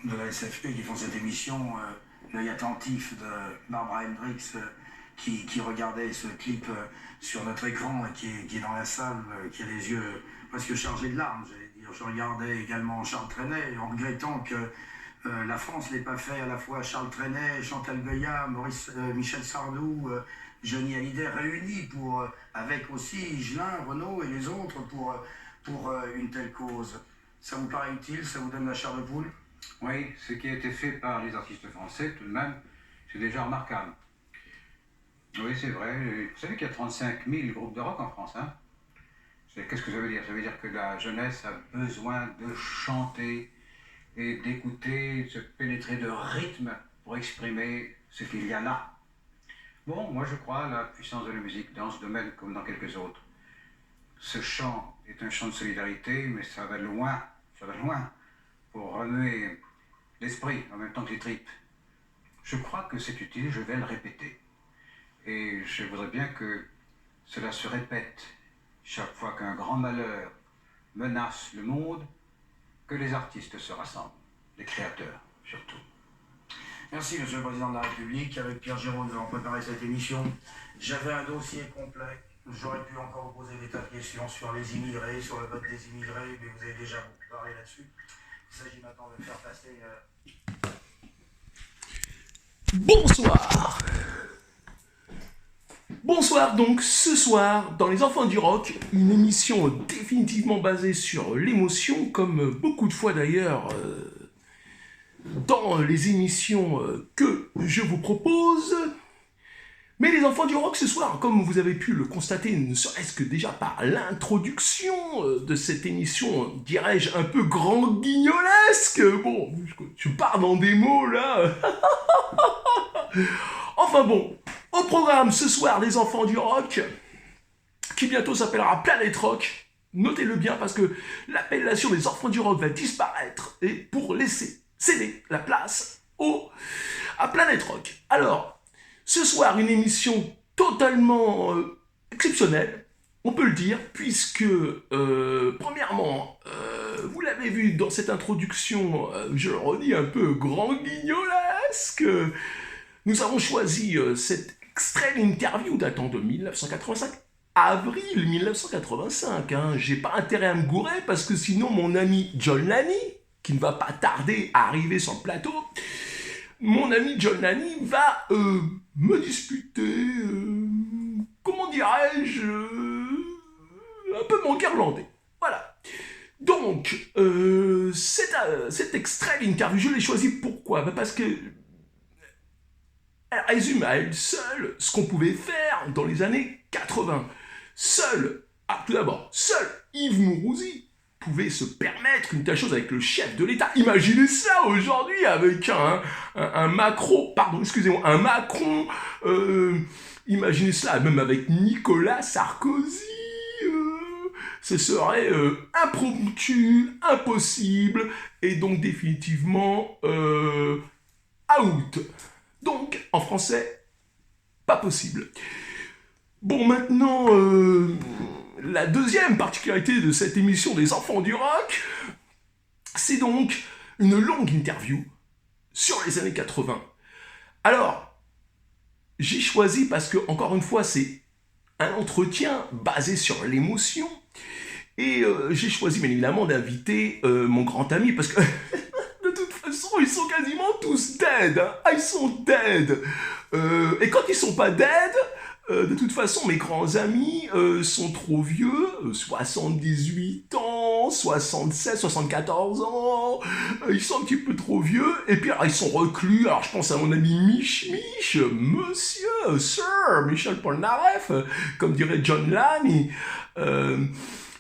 de la SFP qui font cette émission, l'œil attentif de Barbara Hendricks, qui regardait ce clip sur notre écran et qui est dans la salle, qui a les yeux presque chargés de larmes, j'allais dire. Je regardais également Charles Trenet en regrettant que la France n'ait pas fait à la fois Charles Trenet, Chantal Goya, Michel Sardou, Johnny Hallyday réunis avec aussi Higelin, Renaud et les autres pour une telle cause. Ça vous paraît utile? Ça vous donne la chair de poule? Oui, ce qui a été fait par les artistes français, tout de même, c'est déjà remarquable. Oui, c'est vrai. Vous savez qu'il y a 35 000 groupes de rock en France, hein? Qu'est-ce que ça veut dire? Ça veut dire que la jeunesse a besoin de chanter et d'écouter, de se pénétrer de rythme pour exprimer ce qu'il y a là. Bon, moi je crois à la puissance de la musique dans ce domaine comme dans quelques autres. Ce chant est un chant de solidarité, mais ça va loin pour remuer l'esprit en même temps que les tripes. Je crois que c'est utile, je vais le répéter. Et je voudrais bien que cela se répète chaque fois qu'un grand malheur menace le monde, que les artistes se rassemblent, les créateurs surtout. Merci, Monsieur le Président de la République. Avec Pierre Giraud, nous avons préparé cette émission. J'avais un dossier complet. J'aurais pu encore vous poser des tas de questions sur les immigrés, sur le vote des immigrés, mais vous avez déjà beaucoup parlé là-dessus. Il s'agit maintenant de faire passer... Bonsoir. Bonsoir, donc ce soir, dans Les Enfants du Rock, une émission définitivement basée sur l'émotion, comme beaucoup de fois d'ailleurs dans les émissions que je vous propose. Mais Les Enfants du Rock ce soir, comme vous avez pu le constater, ne serait-ce que déjà par l'introduction de cette émission, dirais-je, un peu grand guignolesque. Bon, je pars dans des mots là. Enfin bon, au programme ce soir, Les Enfants du Rock, qui bientôt s'appellera Planète Rock. Notez-le bien parce que l'appellation des Enfants du Rock va disparaître et pour laisser céder la place à Planète Rock. Alors, ce soir, une émission totalement exceptionnelle, on peut le dire, puisque, premièrement, vous l'avez vu dans cette introduction, je le redis, un peu grand guignolesque, nous avons choisi cet extrait d'interview datant de 1985, avril 1985. Hein. J'ai pas intérêt à me gourer parce que sinon mon ami John Lanny, qui ne va pas tarder à arriver sur le plateau, mon ami John Lanny va me disputer, comment dirais-je, un peu mon irlandais. Voilà. Donc, cet extrait d'interview, je l'ai choisi pourquoi? Parce que elle résume à elle seule ce qu'on pouvait faire dans les années 80. Tout d'abord, seul Yves Mourouzi pouvait se permettre une telle chose avec le chef de l'État. Imaginez ça aujourd'hui avec un Macron, imaginez cela même avec Nicolas Sarkozy. Ce serait impromptu, impossible, et donc définitivement out. Donc, en français, pas possible. Bon, maintenant, la deuxième particularité de cette émission des Enfants du Rock, c'est donc une longue interview sur les années 80. Alors, j'ai choisi parce que, encore une fois, c'est un entretien basé sur l'émotion, et j'ai choisi, bien évidemment, d'inviter mon grand ami, parce que... De toute façon, ils sont quasiment tous dead. Hein. Ah, ils sont dead. Et quand ils sont pas dead, de toute façon, mes grands amis sont trop vieux. 78 ans, 76, 74 ans. Ils sont un petit peu trop vieux. Et puis, alors, ils sont reclus. Alors, je pense à mon ami Mich, monsieur, Sir Michel Polnareff, comme dirait John Lanny.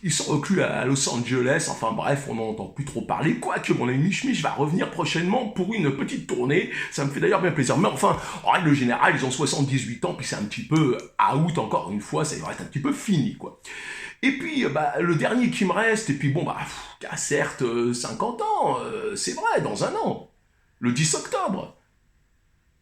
Ils sont reclus à Los Angeles, enfin bref, on n'en entend plus trop parler, quoique mon ami Mich va revenir prochainement pour une petite tournée, ça me fait d'ailleurs bien plaisir, mais enfin, en règle générale, ils ont 78 ans, puis c'est un petit peu out encore une fois, ça va être un petit peu fini, quoi. Et puis, le dernier qui me reste, et puis bon, qui a certes 50 ans, c'est vrai, dans un an, le 10 octobre.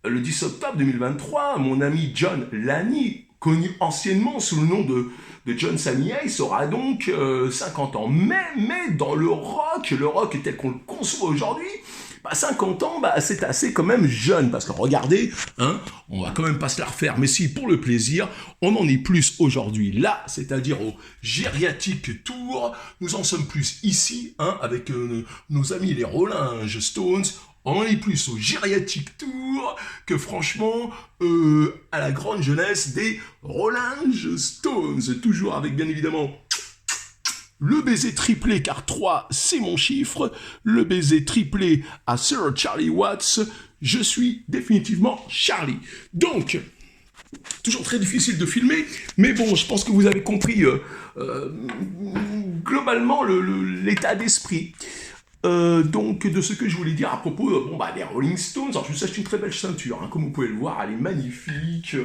Le 10 octobre 2023, mon ami John Lanny, connu anciennement sous le nom de John Sammy Ace, aura donc 50 ans. Mais dans le rock tel qu'on le conçoit aujourd'hui, Bah 50 ans, bah c'est assez quand même jeune, parce que regardez, hein, on va quand même pas se la refaire, mais si pour le plaisir, on en est plus aujourd'hui là, c'est-à-dire au Gériatique Tour, nous en sommes plus ici, hein, avec nos amis les Rolling Stones, on est plus au Gériatique Tour que franchement à la grande jeunesse des Rolling Stones, toujours avec bien évidemment le baiser triplé, car 3, c'est mon chiffre. Le baiser triplé à Sir Charlie Watts. Je suis définitivement Charlie. Donc, toujours très difficile de filmer, mais bon, je pense que vous avez compris globalement l'état d'esprit. Donc de ce que je voulais dire à propos des Rolling Stones. Alors je vous achète une très belle ceinture, hein, comme vous pouvez le voir, elle est magnifique.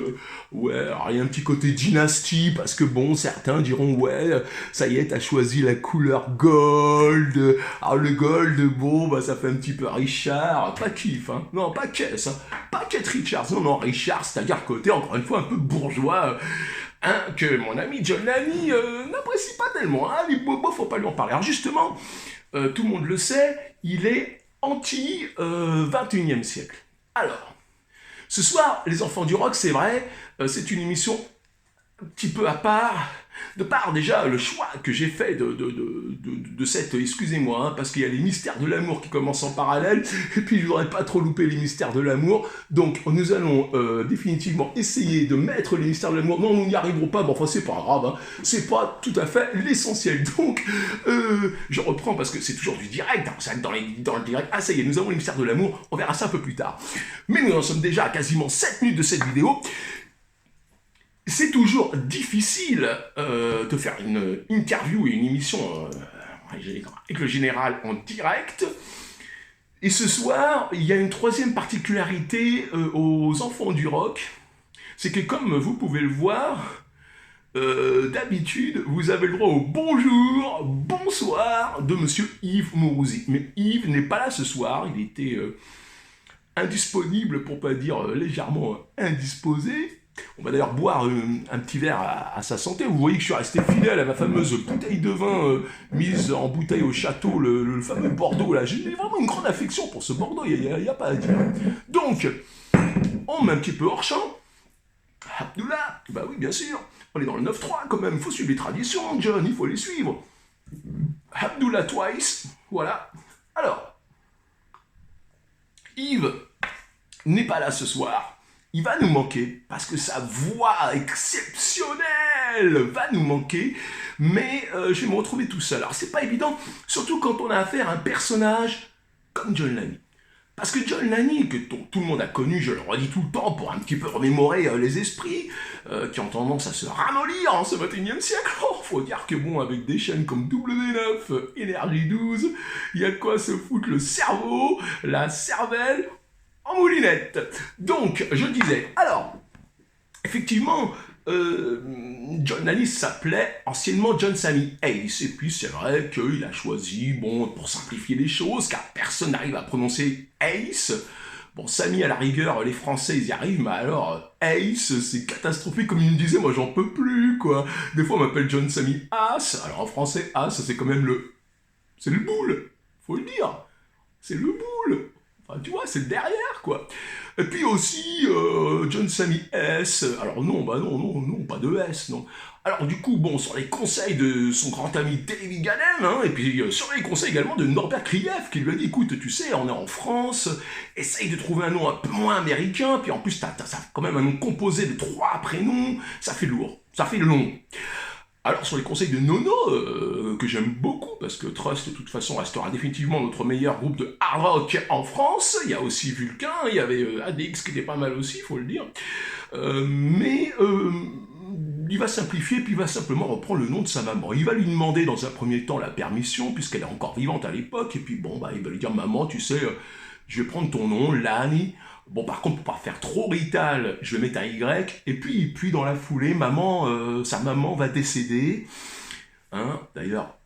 Ouais, alors il y a un petit côté dynastie, parce que bon, certains diront ouais, ça y est, t'as choisi la couleur gold. Alors le gold, bon, bah ça fait un petit peu Richard, pas kiff, hein. Non, pas Keith, hein. Pas Keith Richards, non, Richard, c'est-à-dire côté, encore une fois, un peu bourgeois. Hein, que mon ami John Lanny n'apprécie pas tellement. Hein, les bobos, faut pas lui en parler. Alors justement, tout le monde le sait, il est anti-21e siècle. Alors, ce soir, les enfants du rock, c'est vrai, c'est une émission un petit peu à part, de part déjà le choix que j'ai fait de cette, excusez-moi, hein, parce qu'il y a les mystères de l'amour qui commencent en parallèle, et puis je voudrais pas trop louper les mystères de l'amour, donc nous allons définitivement essayer de mettre les mystères de l'amour. Non, nous n'y arriverons pas, mais enfin c'est pas grave, hein, c'est pas tout à fait l'essentiel. Donc, je reprends parce que c'est toujours du direct, hein, dans le direct, ah ça y est, nous avons les mystères de l'amour, on verra ça un peu plus tard. Mais nous en sommes déjà à quasiment 7 minutes de cette vidéo. C'est toujours difficile de faire une interview et une émission avec le général en direct. Et ce soir, il y a une troisième particularité aux enfants du rock. C'est que comme vous pouvez le voir, d'habitude, vous avez le droit au bonjour, bonsoir de monsieur Yves Mourouzi. Mais Yves n'est pas là ce soir, il était indisponible, pour pas dire légèrement indisposé. On va d'ailleurs boire un petit verre à sa santé. Vous voyez que je suis resté fidèle à ma fameuse bouteille de vin mise en bouteille au château, le fameux Bordeaux. Là, j'ai vraiment une grande affection pour ce Bordeaux, il n'y a pas à dire. Donc, on met un petit peu hors champ. Abdullah, bah oui, bien sûr. On est dans le 9-3 quand même, il faut suivre les traditions, John, il faut les suivre. Abdullah twice, voilà. Alors, Yves n'est pas là ce soir. Il va nous manquer, parce que sa voix exceptionnelle va nous manquer, mais je vais me retrouver tout seul. Alors c'est pas évident, surtout quand on a affaire à un personnage comme John Lanny. Parce que John Lanny, que tout le monde a connu, je le redis tout le temps, pour un petit peu remémorer les esprits, qui ont tendance à se ramollir en ce 21e siècle, faut dire que bon, avec des chaînes comme W9, Énergie 12, il y a de quoi se foutre le cerveau, la cervelle, en moulinette. Donc, je disais, alors, effectivement, John Lanny s'appelait anciennement John Sammy Ace, et puis c'est vrai qu'il a choisi, bon, pour simplifier les choses, car personne n'arrive à prononcer Ace. Bon, Sammy, à la rigueur, les Français, ils y arrivent, mais alors, Ace, c'est catastrophique, comme il me disait, moi j'en peux plus, quoi. Des fois, on m'appelle John Sammy As, alors en français, As, c'est quand même c'est le boule, faut le dire, c'est le boule. Enfin, tu vois, c'est le derrière, quoi. Et puis aussi, John Sammy S. Alors non, non, pas de S, non. Alors du coup, bon, sur les conseils de son grand ami David Ganem, hein, et puis sur les conseils également de Norbert Krief, qui lui a dit, écoute, tu sais, on est en France, essaye de trouver un nom un peu moins américain, puis en plus, t'as quand même un nom composé de 3 prénoms, ça fait lourd, ça fait long. Alors sur les conseils de Nono, que j'aime beaucoup, parce que Trust de toute façon restera définitivement notre meilleur groupe de hard rock en France, il y a aussi Vulcain, il y avait ADX qui était pas mal aussi, il faut le dire, mais il va simplifier, puis il va simplement reprendre le nom de sa maman. Il va lui demander dans un premier temps la permission, puisqu'elle est encore vivante à l'époque, et puis bon, bah il va lui dire, maman, tu sais, je vais prendre ton nom, Lanny. Bon, par contre, pour pas faire trop rital, je vais mettre un Y, et puis dans la foulée, sa maman va décéder. Hein, d'ailleurs,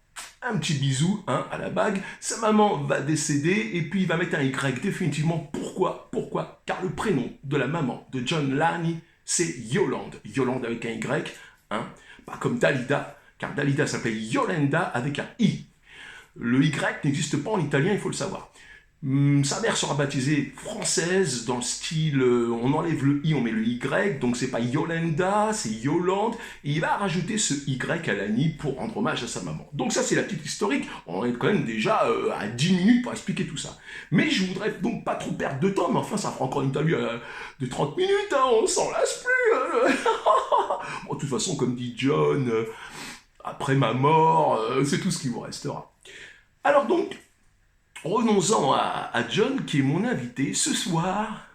un petit bisou à la bague. Sa maman va décéder, et puis il va mettre un Y définitivement. Pourquoi? Car le prénom de la maman de John Lanny, c'est Yolande. Yolande avec un Y, hein, pas comme Dalida, car Dalida s'appelait Yolanda avec un I. Le Y n'existe pas en italien, il faut le savoir. Sa mère sera baptisée française dans le style, on enlève le i, on met le y, donc c'est pas Yolanda, c'est Yolande, et il va rajouter ce y à l'Annie pour rendre hommage à sa maman. Donc ça c'est la petite historique, on est quand même déjà à 10 minutes pour expliquer tout ça. Mais je voudrais donc pas trop perdre de temps, mais enfin ça fera encore une interview de 30 minutes, hein, on s'en lasse plus. Bon, de toute façon, comme dit John, après ma mort, c'est tout ce qui vous restera. Alors donc, revenons-en à John, qui est mon invité. Ce soir,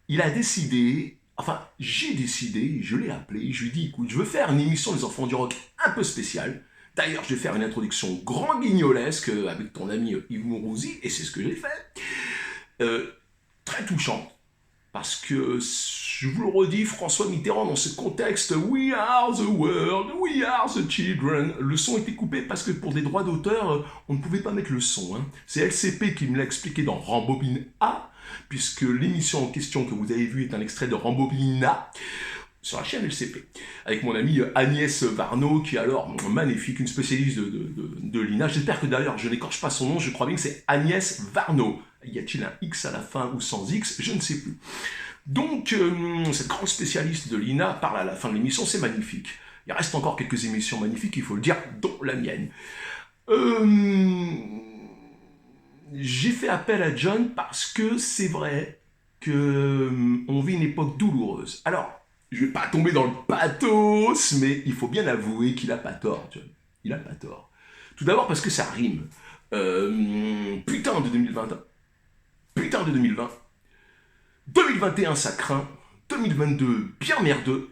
il a décidé, enfin, j'ai décidé, je l'ai appelé, je lui ai dit, écoute, je veux faire une émission des enfants du rock un peu spéciale. D'ailleurs, je vais faire une introduction grand guignolesque avec ton ami Yves Mourouzi, et c'est ce que j'ai fait. Très touchant, parce que, je vous le redis, François Mitterrand, dans ce contexte, We are the world, we are the children, le son était coupé parce que pour des droits d'auteur, on ne pouvait pas mettre le son. Hein. C'est LCP qui me l'a expliqué dans Rambobine A, puisque l'émission en question que vous avez vue est un extrait de Rambobine A, sur la chaîne LCP, avec mon amie Agnès Varno, qui est alors magnifique, une spécialiste de l'INA. J'espère que d'ailleurs je n'écorche pas son nom, je crois bien que c'est Agnès Varno. Y a-t-il un X à la fin ou sans X? Je ne sais plus. Donc, cette grande spécialiste de l'INA parle à la fin de l'émission, c'est magnifique. Il reste encore quelques émissions magnifiques, il faut le dire, dont la mienne. J'ai fait appel à John parce que c'est vrai qu'on vit une époque douloureuse. Alors, je ne vais pas tomber dans le pathos, mais il faut bien avouer qu'il n'a pas tort, John. Il n'a pas tort. Tout d'abord parce que ça rime. Putain de 2021. Putain de 2020. 2021, ça craint. 2022, bien merdeux.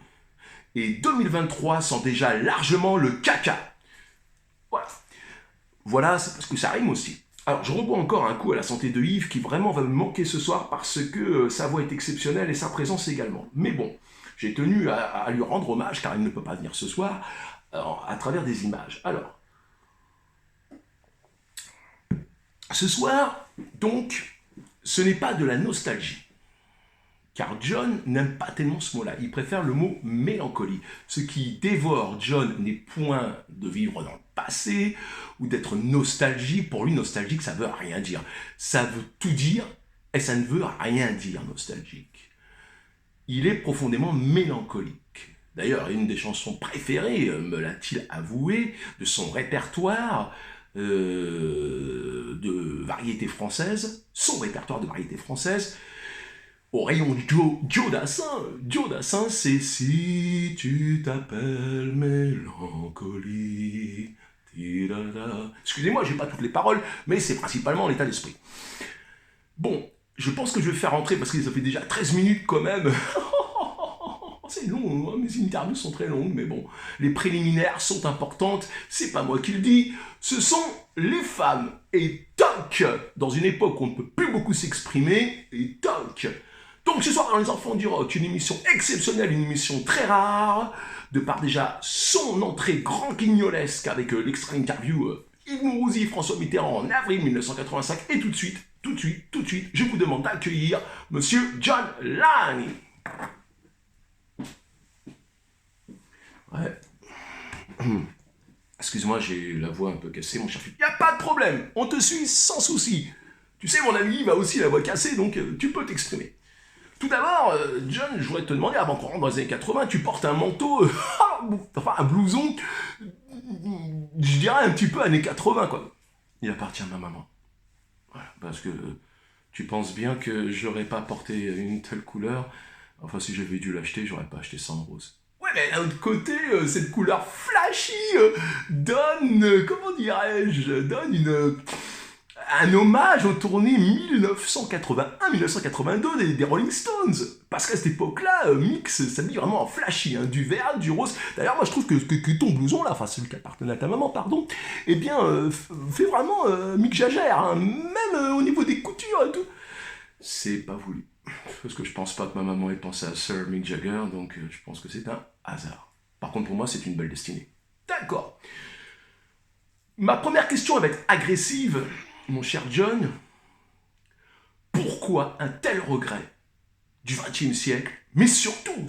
Et 2023 sent déjà largement le caca. Voilà. Voilà, c'est parce que ça rime aussi. Alors, je rebois encore un coup à la santé de Yves, qui vraiment va me manquer ce soir parce que sa voix est exceptionnelle et sa présence également. Mais bon, j'ai tenu à lui rendre hommage, car il ne peut pas venir ce soir, à travers des images. Alors, ce soir, donc, ce n'est pas de la nostalgie. Car John n'aime pas tellement ce mot-là. Il préfère le mot mélancolie. Ce qui dévore John n'est point de vivre dans le passé ou d'être nostalgique. Pour lui, nostalgique, ça veut rien dire. Ça veut tout dire et ça ne veut rien dire, nostalgique. Il est profondément mélancolique. D'ailleurs, une des chansons préférées, me l'a-t-il avoué, de son répertoire de variété française, son répertoire de variété française, au rayon Joe Dassin. Joe Dassin, c'est Si tu t'appelles mélancolie. Excusez-moi, j'ai pas toutes les paroles, mais c'est principalement l'état d'esprit. Bon, je pense que je vais faire rentrer, parce que ça fait déjà 13 minutes quand même. C'est long, hein, mes interviews sont très longues, mais bon, les préliminaires sont importantes, c'est pas moi qui le dis, ce sont les femmes. Et toc, dans une époque où on ne peut plus beaucoup s'exprimer, et toc. Donc ce soir dans Les Enfants du Rock, une émission exceptionnelle, une émission très rare, de par déjà son entrée grand guignolesque avec l'extra interview Yves Mourouzi, François Mitterrand en avril 1985, et tout de suite, je vous demande d'accueillir Monsieur John Lange. Ouais. Excuse-moi, j'ai la voix un peu cassée, mon cher Philippe. Y a pas de problème, on te suit sans souci. Tu sais, mon ami, il a aussi la voix cassée, donc tu peux t'exprimer. Tout d'abord, John, je voudrais te demander, avant qu'on rentre dans les années 80, tu portes un manteau, enfin un blouson, je dirais un petit peu années 80, quoi. Il appartient à ma maman. Voilà, parce que tu penses bien que j'aurais pas porté une telle couleur. Enfin, si j'avais dû l'acheter, j'aurais pas acheté ça en rose. Ouais, mais d'un autre côté, cette couleur flashy donne, comment dirais-je, donne un hommage aux tournées 1981-1982 des Rolling Stones. Parce qu'à cette époque-là, Mix s'habille vraiment en flashy, hein, du vert, du rose. D'ailleurs, moi je trouve que ton blouson là, enfin celui qui appartenait à ta maman, pardon, eh bien, fait vraiment Mick Jagger, hein, même au niveau des coutures et tout. C'est pas voulu. Parce que je pense pas que ma maman ait pensé à Sir Mick Jagger, donc je pense que c'est un hasard. Par contre, pour moi, c'est une belle destinée. D'accord. Ma première question, elle va être agressive. Mon cher John, pourquoi un tel regret du XXe siècle, mais surtout,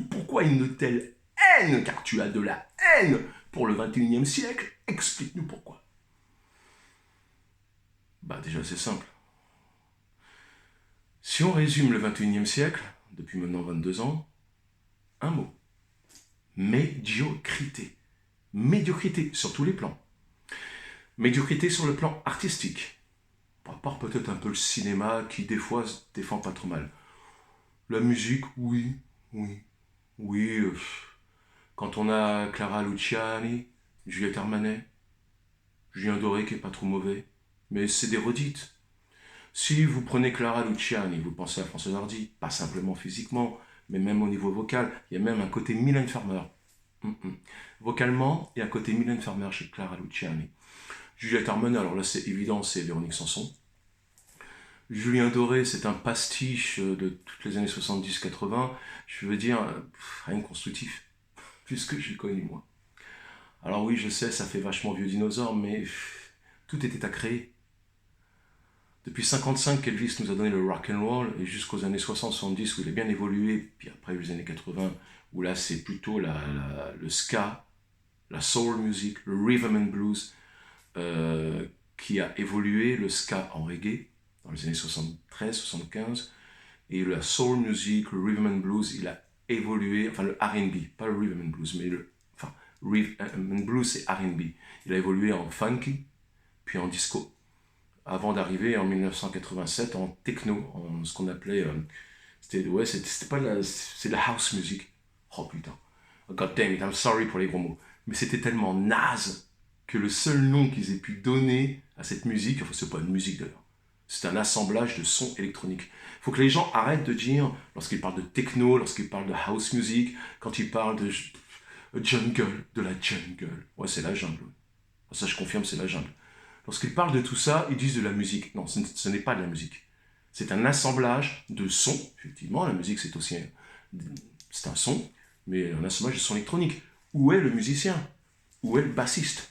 pourquoi une telle haine, car tu as de la haine pour le XXIe siècle, explique-nous pourquoi. Bah déjà c'est simple. Si on résume le 21e siècle, depuis maintenant 22 ans, un mot. Médiocrité. Médiocrité sur tous les plans. Médiocrité sur le plan artistique. À part peut-être un peu le cinéma qui des fois se défend pas trop mal. La musique, oui. Quand on a Clara Luciani, Juliette Armanet, Julien Doré qui est pas trop mauvais, mais c'est des redites. Si vous prenez Clara Luciani, vous pensez à Françoise Hardy, pas simplement physiquement, mais même au niveau vocal, il y a même un côté Mylène Farmer. Vocalement, il y a un côté Mylène Farmer chez Clara Luciani. Juliette Armanet, alors là c'est évident, c'est Véronique Sanson. Julien Doré, c'est un pastiche de toutes les années 70-80, je veux dire, rien de constructif, puisque j'ai connu moi. Alors oui, je sais, ça fait vachement vieux dinosaure, mais tout était à créer. Depuis 55 qu'Elvis nous a donné le rock and roll, et jusqu'aux années 60-70 où il a bien évolué, puis après les années 80, où là c'est plutôt le ska, la soul music, le rhythm and blues, qui a évolué, le ska en reggae, dans les années 73-75, et la soul music, le rhythm and blues, il a évolué, enfin le R&B, pas le rhythm and blues, mais rhythm and blues c'est R&B. Il a évolué en funky, puis en disco, avant d'arriver en 1987 en techno, en ce qu'on appelait, c'était la house music. Oh putain, god damn it, I'm sorry pour les gros mots, mais c'était tellement naze que le seul nom qu'ils aient pu donner à cette musique, enfin c'est pas une musique d'ailleurs, c'est un assemblage de sons électroniques. Il faut que les gens arrêtent de dire, lorsqu'ils parlent de techno, lorsqu'ils parlent de house music, quand ils parlent de jungle, de la jungle. Ouais, c'est la jungle. Ça, je confirme, c'est la jungle. Lorsqu'ils parlent de tout ça, ils disent de la musique. Non, ce n'est pas de la musique. C'est un assemblage de sons. Effectivement, la musique, c'est aussi c'est un son, mais un assemblage de sons électroniques. Où est le musicien? Où est le bassiste?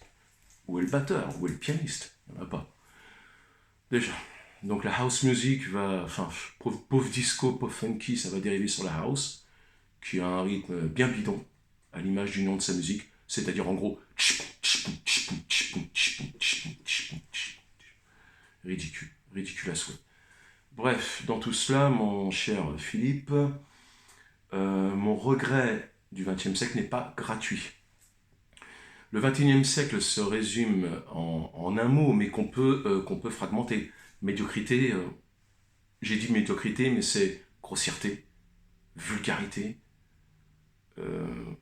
Où est le batteur? Où est le pianiste? Il n'y en a pas. Déjà. Donc la house music va, pauvre disco, pauvre funky, ça va dériver sur la house, qui a un rythme bien bidon, à l'image du nom de sa musique, c'est-à-dire en gros, ridicule à souhait. Bref, dans tout cela, mon cher Philippe, mon regret du XXe siècle n'est pas gratuit. Le XXIe siècle se résume en un mot, mais qu'on peut fragmenter. Médiocrité, j'ai dit médiocrité, mais c'est grossièreté, vulgarité,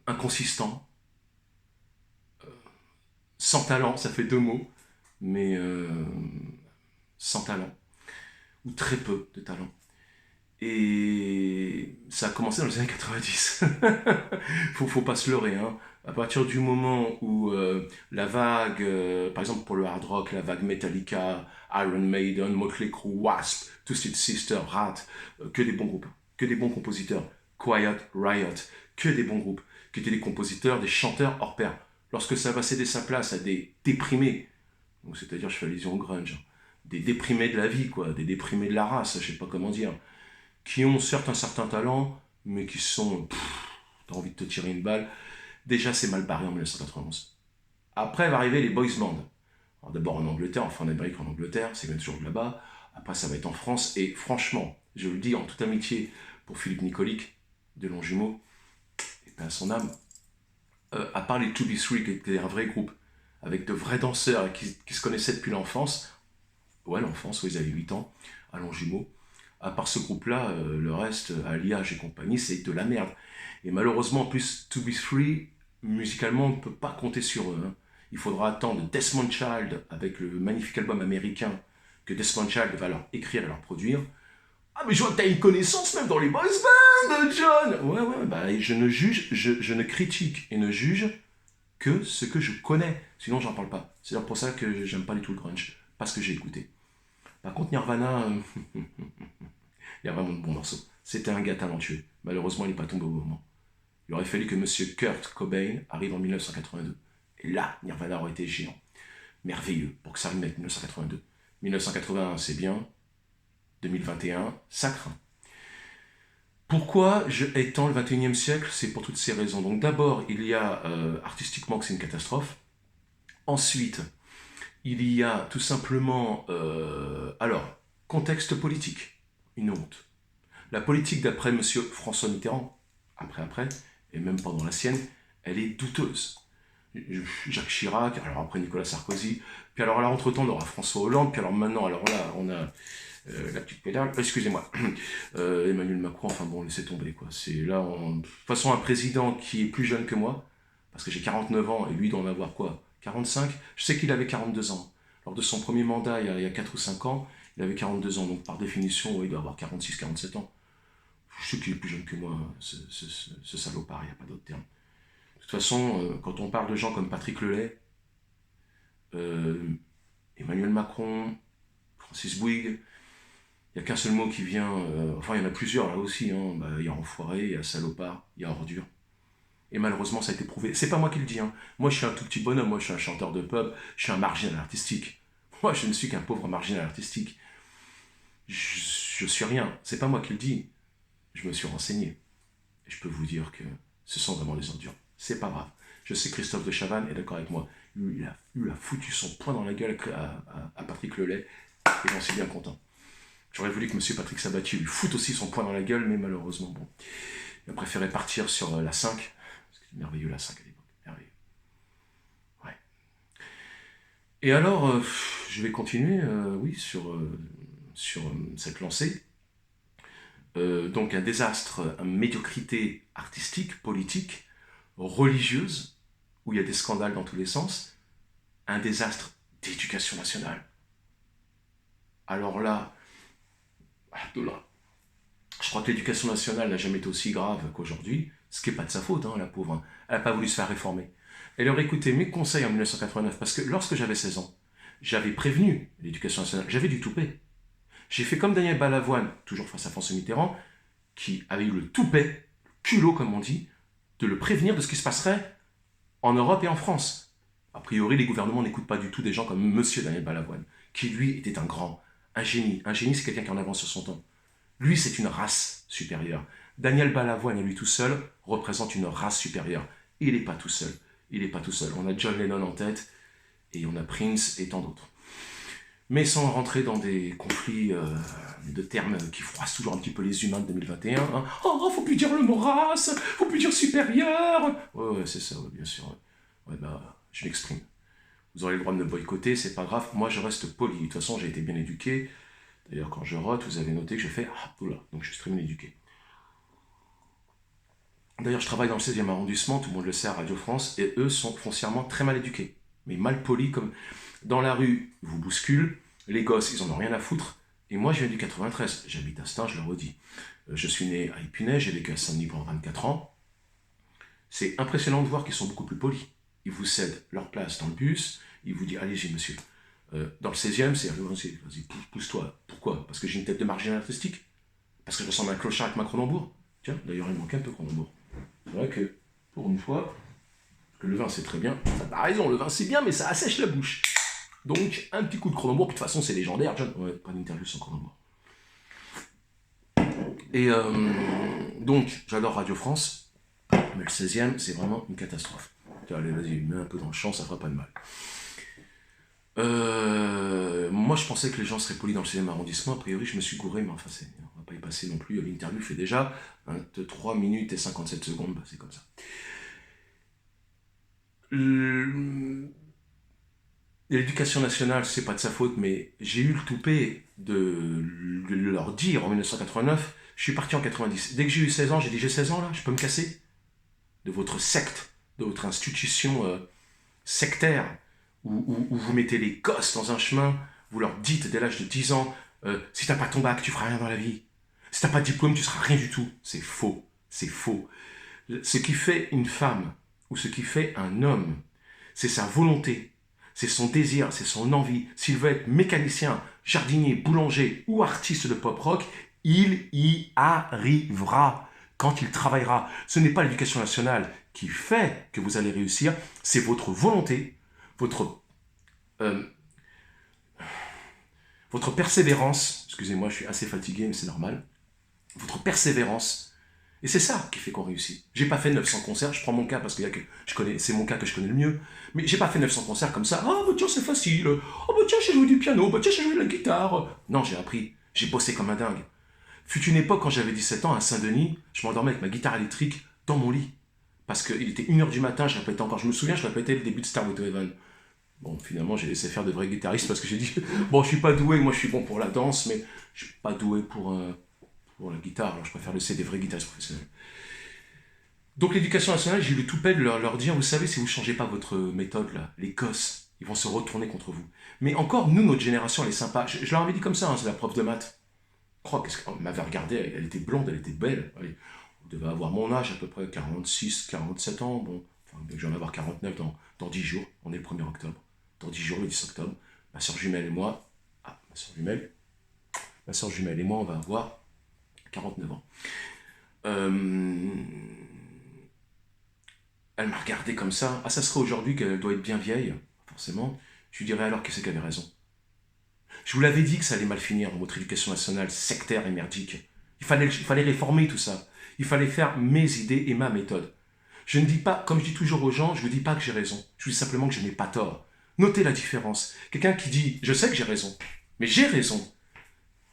inconsistant, sans talent, ça fait deux mots, mais sans talent, ou très peu de talent. Et ça a commencé dans les années 90. faut pas se leurrer, hein. À partir du moment où la vague, par exemple pour le hard rock, la vague Metallica, Iron Maiden, Motley Crue, Wasp, Twisted Sister, Rat, que des bons groupes, que des bons compositeurs, Quiet Riot, que des bons groupes, qui étaient des compositeurs, des chanteurs hors pair. Lorsque ça va céder sa place à des déprimés, donc c'est-à-dire je fais allusion au grunge, des déprimés de la vie, quoi, des déprimés de la race, je sais pas comment dire, qui ont certes un certain talent, mais qui sont, t'as envie de te tirer une balle. Déjà, c'est mal barré en 1991. Après va arriver les boys bands. Alors d'abord en Angleterre, enfin en Amérique, en Angleterre, c'est même toujours de là-bas. Après, ça va être en France. Et franchement, je le dis en toute amitié pour Philippe Nicolic, de Longjumeau, et paix à son âme, à part les 2B3, qui étaient un vrai groupe, avec de vrais danseurs et qui se connaissaient depuis l'enfance, ils avaient 8 ans, à Longjumeau, à part ce groupe-là, le reste, Alliage et compagnie, c'est de la merde. Et malheureusement, en plus, 2B3, musicalement, on ne peut pas compter sur eux. Hein. Il faudra attendre Desmond Child, avec le magnifique album américain que Desmond Child va leur écrire et leur produire. Ah, mais je vois que t'as une connaissance même dans les boys bands, John! Ouais, bah, je ne critique et ne juge que ce que je connais. Sinon, j'en parle pas. C'est pour ça que j'aime pas du tout le grunge. Parce que j'ai écouté. Par contre, Nirvana, il y a vraiment de bons morceaux. C'était un gars talentueux. Malheureusement, il n'est pas tombé au bon moment. Il aurait fallu que M. Kurt Cobain arrive en 1982. Et là, Nirvana aurait été géant. Merveilleux, pour que ça arrive avec 1982. 1981, c'est bien. 2021, ça craint. Pourquoi je étends le 21e siècle? C'est pour toutes ces raisons. Donc d'abord, il y a artistiquement que c'est une catastrophe. Ensuite, il y a tout simplement... alors, contexte politique, une honte. La politique d'après M. François Mitterrand, après, et même pendant la sienne, elle est douteuse. Jacques Chirac, alors après Nicolas Sarkozy, puis alors là, entre-temps, on aura François Hollande, puis alors maintenant, alors là, on a la petite pédale, excusez-moi, Emmanuel Macron, enfin bon, laissez tomber, quoi. C'est là, de toute façon, un président qui est plus jeune que moi, parce que j'ai 49 ans, et lui, il doit en avoir quoi, 45? Je sais qu'il avait 42 ans. Lors de son premier mandat, il y a 4 ou 5 ans, il avait 42 ans, donc par définition, il doit avoir 46, 47 ans. Je sais qu'il est plus jeune que moi, ce salopard, il n'y a pas d'autre terme. De toute façon, quand on parle de gens comme Patrick Lelay, Emmanuel Macron, Francis Bouygues, il n'y a qu'un seul mot qui vient, enfin il y en a plusieurs là aussi, hein. Bah, il y a enfoiré, il y a salopard, il y a ordure. Et malheureusement ça a été prouvé. C'est pas moi qui le dis, hein. Moi je suis un tout petit bonhomme, moi je suis un chanteur de pub, je suis un marginal artistique. Moi je ne suis qu'un pauvre marginal artistique. Je suis rien, c'est pas moi qui le dis. Je me suis renseigné. Et je peux vous dire que ce sont vraiment les ordures. C'est pas grave. Je sais que Christophe de Chavannes est d'accord avec moi. Il a foutu son poing dans la gueule à Patrick Lelay, et j'en suis bien content. J'aurais voulu que M. Patrick Sabatier lui foute aussi son poing dans la gueule, mais malheureusement, bon. Il a préféré partir sur la 5, parce que c'était merveilleux la 5 à l'époque. Merveilleux. Ouais. Et alors, je vais continuer, oui, sur cette lancée. Donc un désastre, une médiocrité artistique, politique, religieuse, où il y a des scandales dans tous les sens, un désastre d'éducation nationale. Alors là, je crois que l'éducation nationale n'a jamais été aussi grave qu'aujourd'hui, ce qui n'est pas de sa faute, hein, la pauvre. Hein. Elle n'a pas voulu se faire réformer. Elle aurait écouté mes conseils en 1989, parce que lorsque j'avais 16 ans, j'avais prévenu l'éducation nationale, j'avais du toupet. J'ai fait comme Daniel Balavoine, toujours face à François Mitterrand, qui avait eu le toupet, le culot comme on dit, de le prévenir de ce qui se passerait en Europe et en France. A priori, les gouvernements n'écoutent pas du tout des gens comme Monsieur Daniel Balavoine, qui lui était un génie. Un génie, c'est quelqu'un qui en avance sur son temps. Lui, c'est une race supérieure. Daniel Balavoine, à lui tout seul, représente une race supérieure. Et il n'est pas tout seul. Il n'est pas tout seul. On a John Lennon en tête, et on a Prince et tant d'autres. Mais sans rentrer dans des conflits de termes qui froissent toujours un petit peu les humains de 2021. Hein. Oh, faut plus dire le mot race, faut plus dire supérieur. Ouais, c'est ça, ouais, bien sûr. Ouais, bah, je m'exprime. Vous aurez le droit de me boycotter, c'est pas grave. Moi, je reste poli. De toute façon, j'ai été bien éduqué. D'ailleurs, quand je rote, vous avez noté que je fais ah, oula, donc je suis très bien éduqué. D'ailleurs, je travaille dans le 16e arrondissement, tout le monde le sait à Radio France, et eux sont foncièrement très mal éduqués. Mais mal polis comme... Dans la rue, ils vous bousculent, les gosses, ils en ont rien à foutre, et moi, je viens du 93, j'habite à Stein, je le redis. Je suis né à Épinay, j'ai vécu à Saint-Denis pendant 24 ans. C'est impressionnant de voir qu'ils sont beaucoup plus polis. Ils vous cèdent leur place dans le bus, ils vous disent « Allez-y, monsieur ». Dans le 16e, c'est « Vas-y, pousse-toi ». Pourquoi? Parce que j'ai une tête de marginal artistique? Parce que je ressemble à un clochard avec ma Cronenbourg? Tiens, d'ailleurs, il manque un peu Cronenbourg. C'est vrai que, pour une fois, que le vin, c'est très bien. T'as raison, le vin, c'est bien, mais ça assèche la bouche. Donc, un petit coup de Cronenbourg, de toute façon, c'est légendaire. Ouais, pas d'interview sans Cronenbourg. Et donc, j'adore Radio France, mais le 16e, c'est vraiment une catastrophe. Allez, vas-y, mets un peu dans le champ, ça fera pas de mal. Moi, je pensais que les gens seraient polis dans le 16e arrondissement. A priori, je me suis gouré, mais enfin, on va pas y passer non plus. L'interview fait déjà 23 minutes et 57 secondes, bah, c'est comme ça. L'éducation nationale, c'est pas de sa faute, mais j'ai eu le toupet de leur dire en 1989, je suis parti en 90. Dès que j'ai eu 16 ans, j'ai dit j'ai 16 ans là, je peux me casser de votre secte, de votre institution sectaire, où vous mettez les gosses dans un chemin, vous leur dites dès l'âge de 10 ans, si t'as pas ton bac, tu feras rien dans la vie. Si t'as pas de diplôme, tu seras rien du tout. C'est faux, c'est faux. Ce qui fait une femme, ou ce qui fait un homme, c'est sa volonté, c'est son désir, c'est son envie. S'il veut être mécanicien, jardinier, boulanger ou artiste de pop-rock, il y arrivera quand il travaillera. Ce n'est pas l'éducation nationale qui fait que vous allez réussir, c'est votre volonté, votre persévérance. Excusez-moi, je suis assez fatigué, mais c'est normal. Votre persévérance Et c'est ça qui fait qu'on réussit. J'ai pas fait 900 concerts, je prends mon cas parce que c'est mon cas que je connais le mieux, mais j'ai pas fait 900 concerts comme ça. Ah, bah tiens, c'est facile. Oh, bah tiens, j'ai joué du piano. Bah tiens, j'ai joué de la guitare. Non, j'ai appris. J'ai bossé comme un dingue. Fut une époque, quand j'avais 17 ans, à Saint-Denis, je m'endormais avec ma guitare électrique dans mon lit. Parce qu'il était 1h du matin, je répétais encore. Je me souviens, je répétais le début de Stairway to Heaven. Bon, finalement, j'ai laissé faire de vrais guitaristes parce que j'ai dit, bon, je suis pas doué, moi je suis bon pour la danse, mais je suis pas doué pour la guitare. Alors je préfère laisser des vrais guitaristes professionnels. Donc l'éducation nationale, j'ai eu le toupet de leur dire, vous savez, si vous ne changez pas votre méthode, là, les gosses, ils vont se retourner contre vous. Mais encore, nous, notre génération, elle est sympa. Je leur avais dit comme ça, hein, c'est la prof de maths. Oh, qu'est-ce qu'elle m'avait regardé, elle était blonde, elle était belle. Elle devait avoir mon âge, à peu près 46, 47 ans. Bon, enfin, je vais en avoir 49 dans 10 jours. On est le 1er octobre. Dans 10 jours, le 10 octobre, ma soeur jumelle et moi, on va avoir 49 ans. Elle m'a regardé comme ça. Ah, ça serait aujourd'hui qu'elle doit être bien vieille, forcément. Je lui dirais alors qu'est-ce qu'elle avait raison. Je vous l'avais dit que ça allait mal finir dans votre éducation nationale, sectaire et merdique. Il fallait réformer tout ça. Il fallait faire mes idées et ma méthode. Je ne dis pas, comme je dis toujours aux gens, je ne vous dis pas que j'ai raison. Je vous dis simplement que je n'ai pas tort. Notez la différence. Quelqu'un qui dit, je sais que j'ai raison, mais j'ai raison.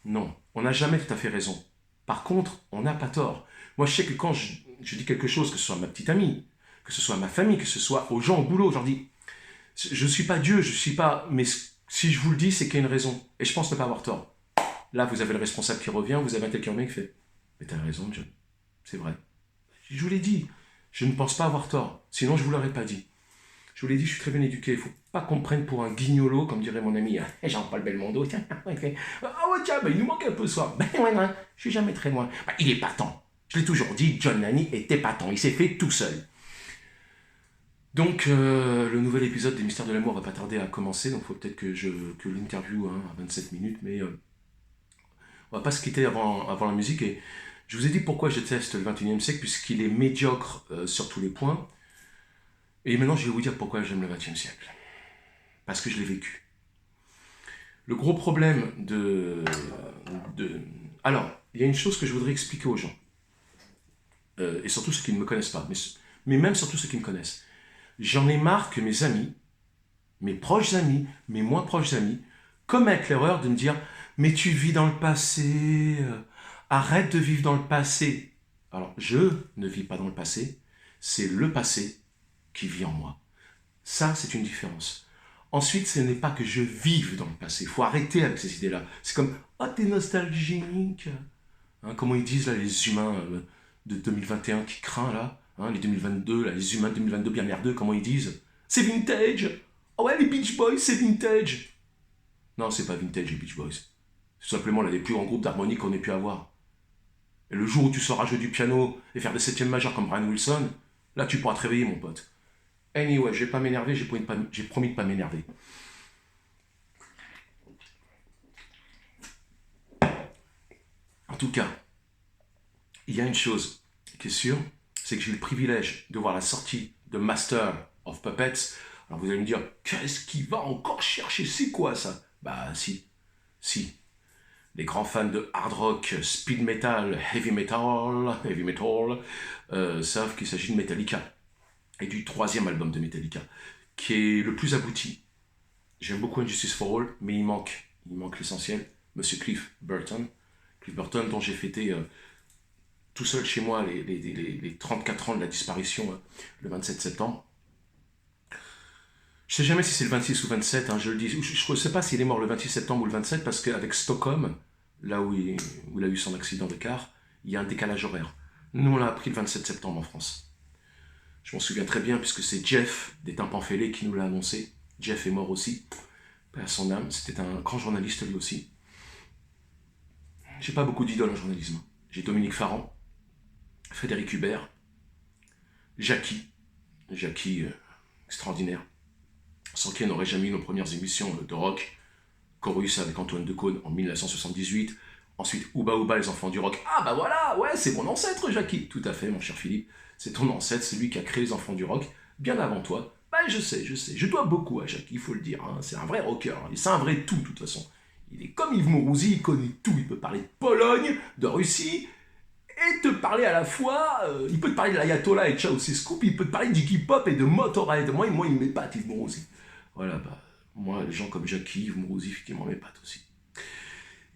Non, on n'a jamais tout à fait raison. Par contre, on n'a pas tort. Moi, je sais que quand je dis quelque chose, que ce soit à ma petite amie, que ce soit à ma famille, que ce soit aux gens au boulot, je leur dis, je ne suis pas Dieu, je ne suis pas... Mais si je vous le dis, c'est qu'il y a une raison. Et je pense ne pas avoir tort. Là, vous avez le responsable qui revient, vous avez un tel qui revient qui fait, mais t'as raison, John. C'est vrai. Je vous l'ai dit. Je ne pense pas avoir tort. Sinon, je ne vous l'aurais pas dit. Je vous l'ai dit, je suis très bien éduqué. Il ne faut pas qu'on me prenne pour un guignolo, comme dirait mon ami Jean-Paul Belmondo. Ah ouais, tiens, il nous manque un peu ce soir. Ben ouais, non, je suis jamais très loin. Il est patent. Je l'ai toujours dit, John Lanny était patent. Il s'est fait tout seul. Donc, le nouvel épisode des Mystères de l'amour va pas tarder à commencer. Donc, il faut peut-être que l'interview à 27 minutes. Mais on va pas se quitter avant la musique. Et je vous ai dit pourquoi je déteste le 21e siècle, puisqu'il est médiocre sur tous les points. Et maintenant, je vais vous dire pourquoi j'aime le 20e siècle. Parce que je l'ai vécu. Le gros problème Alors, il y a une chose que je voudrais expliquer aux gens. Et surtout ceux qui ne me connaissent pas. Mais même surtout ceux qui me connaissent. J'en ai marre que mes amis, mes proches amis, mes moins proches amis, commettent l'erreur de me dire « Mais tu vis dans le passé, arrête de vivre dans le passé. » Alors, je ne vis pas dans le passé, c'est le passé qui vit en moi. Ça, c'est une différence. Ensuite, ce n'est pas que je vive dans le passé. Il faut arrêter avec ces idées-là. C'est comme « Ah, t'es nostalgique. » Comment ils disent là, les humains de 2021 qui craignent là, les 2022, là, les humains de 2022 bien merdeux, comment ils disent? C'est vintage. Oh ouais, les Beach Boys, c'est vintage. Non, c'est pas vintage, les Beach Boys. C'est simplement l'un des plus grands groupes d'harmonie qu'on ait pu avoir. Et le jour où tu sauras jouer du piano et faire des septièmes majeurs comme Brian Wilson, là tu pourras te réveiller, mon pote. Anyway, je vais pas m'énerver, j'ai promis de pas m'énerver. En tout cas, il y a une chose qui est sûre, c'est que j'ai eu le privilège de voir la sortie de Master of Puppets. Alors vous allez me dire, qu'est-ce qu'il va encore chercher? C'est quoi ça? Bah si. Les grands fans de hard rock, speed metal, heavy metal, savent qu'il s'agit de Metallica. Et du 3e album de Metallica, qui est le plus abouti. J'aime beaucoup Injustice for All, mais il manque l'essentiel. Monsieur Cliff Burton, dont j'ai fêté tout seul chez moi les 34 ans de la disparition le 27 septembre. Je ne sais jamais si c'est le 26 ou 27, je le dis. Je ne sais pas s'il est mort le 26 septembre ou le 27, parce qu'avec Stockholm, là où il a eu son accident de car, il y a un décalage horaire. Nous, on l'a appris le 27 septembre en France. Je m'en souviens très bien, puisque c'est Jeff des Tympans Fêlés qui nous l'a annoncé. Jeff est mort aussi, paix à son âme. C'était un grand journaliste lui aussi. J'ai pas beaucoup d'idoles en journalisme. J'ai Dominique Farran, Frédéric Hubert, Jackie, extraordinaire, sans qui elle n'aurait jamais eu nos premières émissions de rock. Chorus avec Antoine Decaune en 1978. Ensuite, Ouba Ouba, les enfants du rock. Ah bah voilà, ouais, c'est mon ancêtre, Jackie. Tout à fait, mon cher Philippe. C'est ton ancêtre, c'est lui qui a créé les enfants du rock, bien avant toi. Bah je sais. Je dois beaucoup à Jackie, il faut le dire. C'est un vrai rocker, c'est un vrai tout, de toute façon. Il est comme Yves Mourouzi, il connaît tout. Il peut parler de Pologne, de Russie, et te parler à la fois, il peut te parler de l'Ayatollah et Ceausescu, puis il peut te parler d'Iggy Pop et de Motorhead. Moi il m'épate, Yves Morosi. Voilà, bah, moi, les gens comme Jackie, Yves Morosi, effectivement, m'épatent aussi.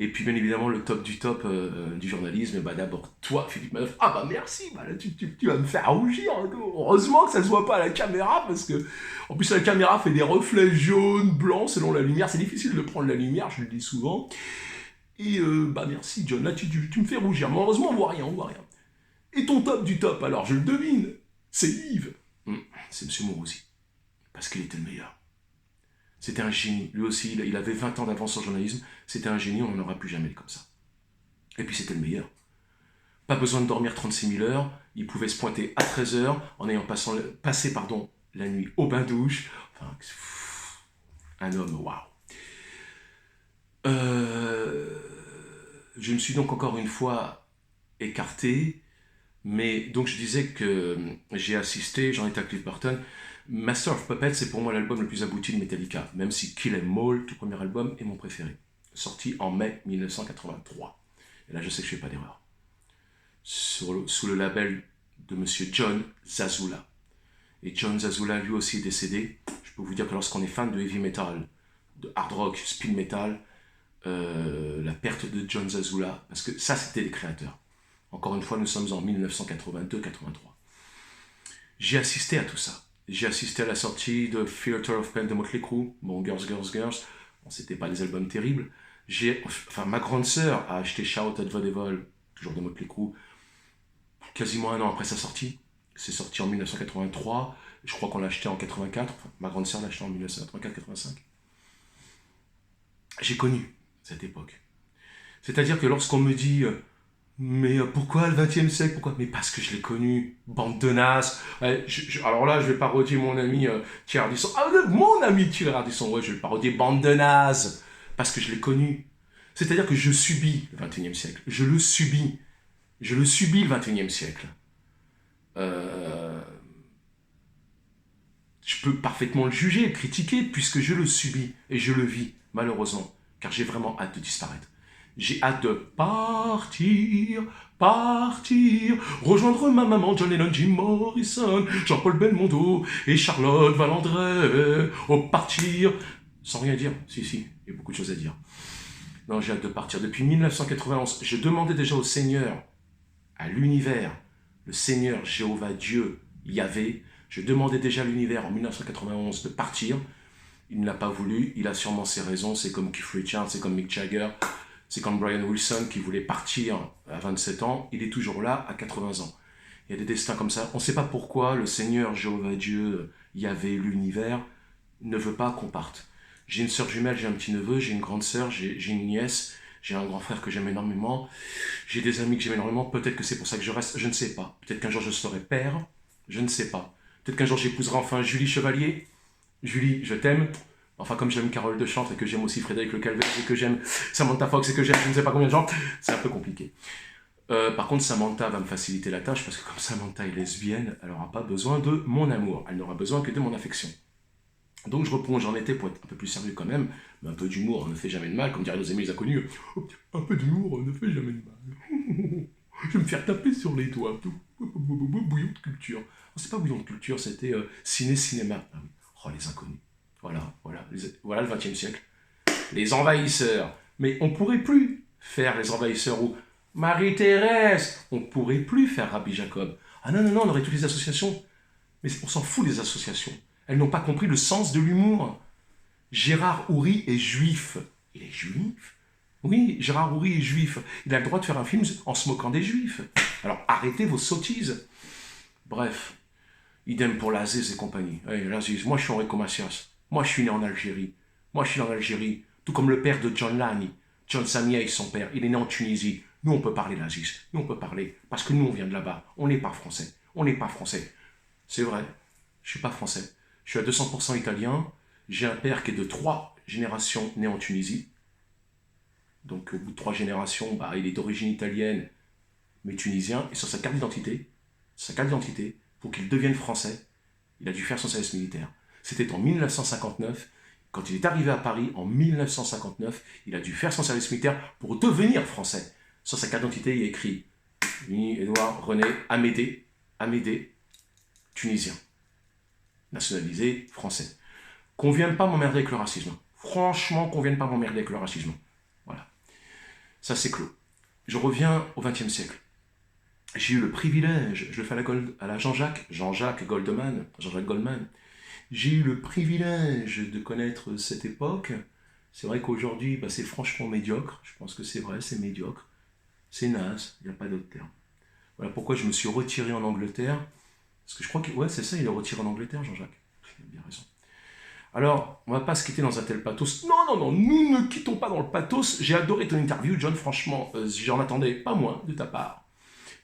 Et puis, bien évidemment, le top du top du journalisme, bah, d'abord, toi, Philippe Manœuvre. Ah bah merci, bah, là, tu vas me faire rougir. Hein. Heureusement que ça se voit pas à la caméra, parce que, en plus, la caméra fait des reflets jaunes, blancs, selon la lumière. C'est difficile de prendre la lumière, je le dis souvent. Et, bah merci, John, là, tu me fais rougir. Mais heureusement, on voit rien. Et ton top du top, alors, je le devine, c'est Yves. C'est M. Morosi. Parce qu'il était le meilleur. C'était un génie. Lui aussi, il avait 20 ans d'avance en journalisme. C'était un génie, on n'en aura plus jamais comme ça. Et puis c'était le meilleur. Pas besoin de dormir 36 000 heures. Il pouvait se pointer à 13 heures en ayant passé la nuit au bain-douche. Enfin, un homme, waouh. Je me suis donc encore une fois écarté. Mais donc je disais que j'ai assisté, j'en étais à Cliff Burton. Master of Puppets, c'est pour moi l'album le plus abouti de Metallica, même si Kill 'Em All, tout premier album, est mon préféré. Sorti en mai 1983. Et là, je sais que je ne fais pas d'erreur. Sous le label de monsieur John Zazula. Et John Zazula, lui aussi, est décédé. Je peux vous dire que lorsqu'on est fan de heavy metal, de hard rock, speed metal, la perte de John Zazula, parce que ça, c'était les créateurs. Encore une fois, nous sommes en 1982-83. J'ai assisté à tout ça. J'ai assisté à la sortie de Theater of Pain de Motley Crue. Bon, Girls. Bon, c'était pas des albums terribles. Ma grande sœur a acheté Shout at the Devil, toujours de Motley Crue, quasiment un an après sa sortie. C'est sorti en 1983. Je crois qu'on l'a acheté en 84. Enfin, ma grande sœur l'a acheté en 1984-85. J'ai connu cette époque. C'est-à-dire que lorsqu'on me dit... mais pourquoi le XXe siècle? Pourquoi? Mais parce que je l'ai connu, bande de nazes. Alors là, je vais parodier mon ami Thierry Ardisson. Ah, mon ami Thierry Ardisson, ouais, je vais parodier bande de nazes. Parce que je l'ai connu. C'est-à-dire que je subis le XXIe siècle. Je le subis le XXIe siècle. Je peux parfaitement le juger, le critiquer, puisque je le subis et je le vis, malheureusement, car j'ai vraiment hâte de disparaître. J'ai hâte de partir, rejoindre ma maman, John Lennon, Jim Morrison, Jean-Paul Belmondo et Charlotte Valandré, partir, sans rien dire, si, il y a beaucoup de choses à dire. Non, j'ai hâte de partir. Depuis 1991, je demandais déjà au Seigneur, à l'univers, le Seigneur Jéhovah Dieu, Yahvé, je demandais déjà à l'univers en 1991 de partir. Il ne l'a pas voulu, il a sûrement ses raisons, c'est comme Keith Richards, c'est comme Mick Jagger, c'est comme Brian Wilson qui voulait partir à 27 ans, il est toujours là à 80 ans. Il y a des destins comme ça. On ne sait pas pourquoi le Seigneur, Jéhovah Dieu, Yahvé, l'univers, ne veut pas qu'on parte. J'ai une sœur jumelle, j'ai un petit neveu, j'ai une grande sœur, j'ai une nièce, j'ai un grand frère que j'aime énormément, j'ai des amis que j'aime énormément, peut-être que c'est pour ça que je reste, je ne sais pas. Peut-être qu'un jour je serai père, je ne sais pas. Peut-être qu'un jour j'épouserai enfin Julie Chevalier. Julie, je t'aime. Enfin, comme j'aime Carole de Chante et que j'aime aussi Frédéric Le Calvaire et que j'aime Samantha Fox et que j'aime je ne sais pas combien de gens, c'est un peu compliqué. Par contre, Samantha va me faciliter la tâche parce que comme Samantha est lesbienne, elle n'aura pas besoin de mon amour. Elle n'aura besoin que de mon affection. Donc je reprends, j'en étais pour être un peu plus sérieux quand même, mais un peu d'humour ne fait jamais de mal, comme diraient nos amis les inconnus. Un peu d'humour ne fait jamais de mal. Je vais me faire taper sur les doigts. Bouillon de culture. C'est pas bouillon de culture, c'était cinéma. Ah oui. Oh, les inconnus. Voilà le XXe siècle. Les envahisseurs. Mais on pourrait plus faire les envahisseurs ou Marie-Thérèse. On pourrait plus faire Rabbi Jacob. Ah non, on aurait toutes les associations. Mais on s'en fout des associations. Elles n'ont pas compris le sens de l'humour. Gérard Houry est juif. Il est juif? Oui, Gérard Houry est juif. Il a le droit de faire un film en se moquant des juifs. Alors arrêtez vos sottises. Bref. Idem pour l'Aziz et compagnie. Hey, l'Aziz, moi je suis Enrico Macias. Moi je suis né en Algérie. Tout comme le père de John Lani. John Samieh, son père, il est né en Tunisie. Nous on peut parler l'Aziz. Nous on peut parler. Parce que nous on vient de là-bas. On n'est pas français. C'est vrai. Je suis pas français. Je suis à 200% italien. J'ai un père qui est de 3 générations né en Tunisie. Donc au bout de 3 générations, il est d'origine italienne, mais tunisien. Et sur sa carte d'identité, pour qu'il devienne français, il a dû faire son service militaire. C'était en 1959. Quand il est arrivé à Paris, en 1959, il a dû faire son service militaire pour devenir français. Sur sa carte d'identité, il y a écrit Édouard René Amédée, tunisien, nationalisé français. Qu'on vienne pas m'emmerder avec le racisme. Franchement, qu'on vienne pas m'emmerder avec le racisme. Voilà. Ça, c'est clos. Je reviens au XXe siècle. J'ai eu le privilège, je le fais à la Jean-Jacques Goldman. J'ai eu le privilège de connaître cette époque. C'est vrai qu'aujourd'hui, c'est franchement médiocre. Je pense que c'est vrai, c'est médiocre. C'est naze, il n'y a pas d'autre terme. Voilà pourquoi je me suis retiré en Angleterre. Parce que je crois que, ouais, c'est ça, il est retiré en Angleterre, Jean-Jacques. Il a bien raison. Alors, on va pas se quitter dans un tel pathos. Non, nous ne quittons pas dans le pathos. J'ai adoré ton interview, John, franchement, j'en attendais pas moins de ta part.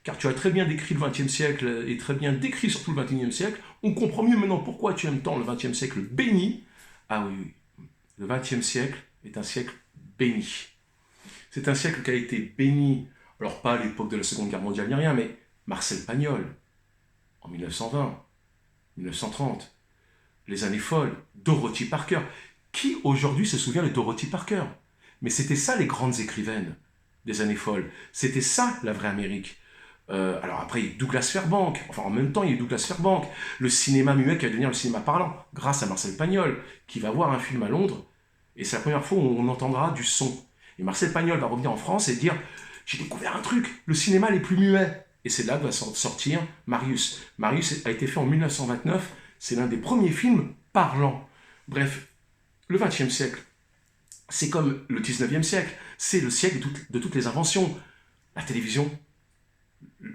Car tu as très bien décrit le XXe siècle et très bien décrit surtout le XXIe siècle. On comprend mieux maintenant pourquoi tu aimes tant le XXe siècle béni. Ah oui, le XXe siècle est un siècle béni. C'est un siècle qui a été béni, alors pas à l'époque de la Seconde Guerre mondiale ni rien, mais Marcel Pagnol, en 1920, 1930, les années folles, Dorothy Parker. Qui aujourd'hui se souvient de Dorothy Parker? Mais c'était ça les grandes écrivaines des années folles. C'était ça la vraie Amérique. Alors après, il y a eu Douglas Fairbanks. Enfin, en même temps, il y a eu Douglas Fairbanks. Le cinéma muet qui va devenir le cinéma parlant, grâce à Marcel Pagnol, qui va voir un film à Londres. Et c'est la première fois où on entendra du son. Et Marcel Pagnol va revenir en France et dire « J'ai découvert un truc, le cinéma n'est plus muet ». Et c'est là que va sortir Marius. Marius a été fait en 1929. C'est l'un des premiers films parlants. Bref, le XXe siècle, c'est comme le XIXe siècle. C'est le siècle de toutes les inventions. La télévision,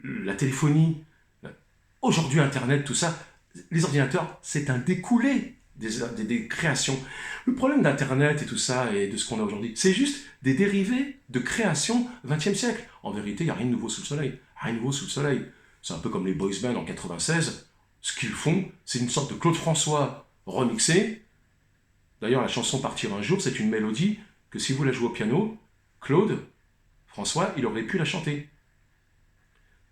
la téléphonie, aujourd'hui Internet, tout ça. Les ordinateurs, c'est un découlé des créations. Le problème d'Internet et tout ça, et de ce qu'on a aujourd'hui, c'est juste des dérivés de création XXe siècle. En vérité, il n'y a rien de nouveau sous le soleil. Rien de nouveau sous le soleil. C'est un peu comme les boys bands en 96. Ce qu'ils font, c'est une sorte de Claude François remixé. D'ailleurs, la chanson Partir un jour, c'est une mélodie que si vous la jouez au piano, Claude François, il aurait pu la chanter.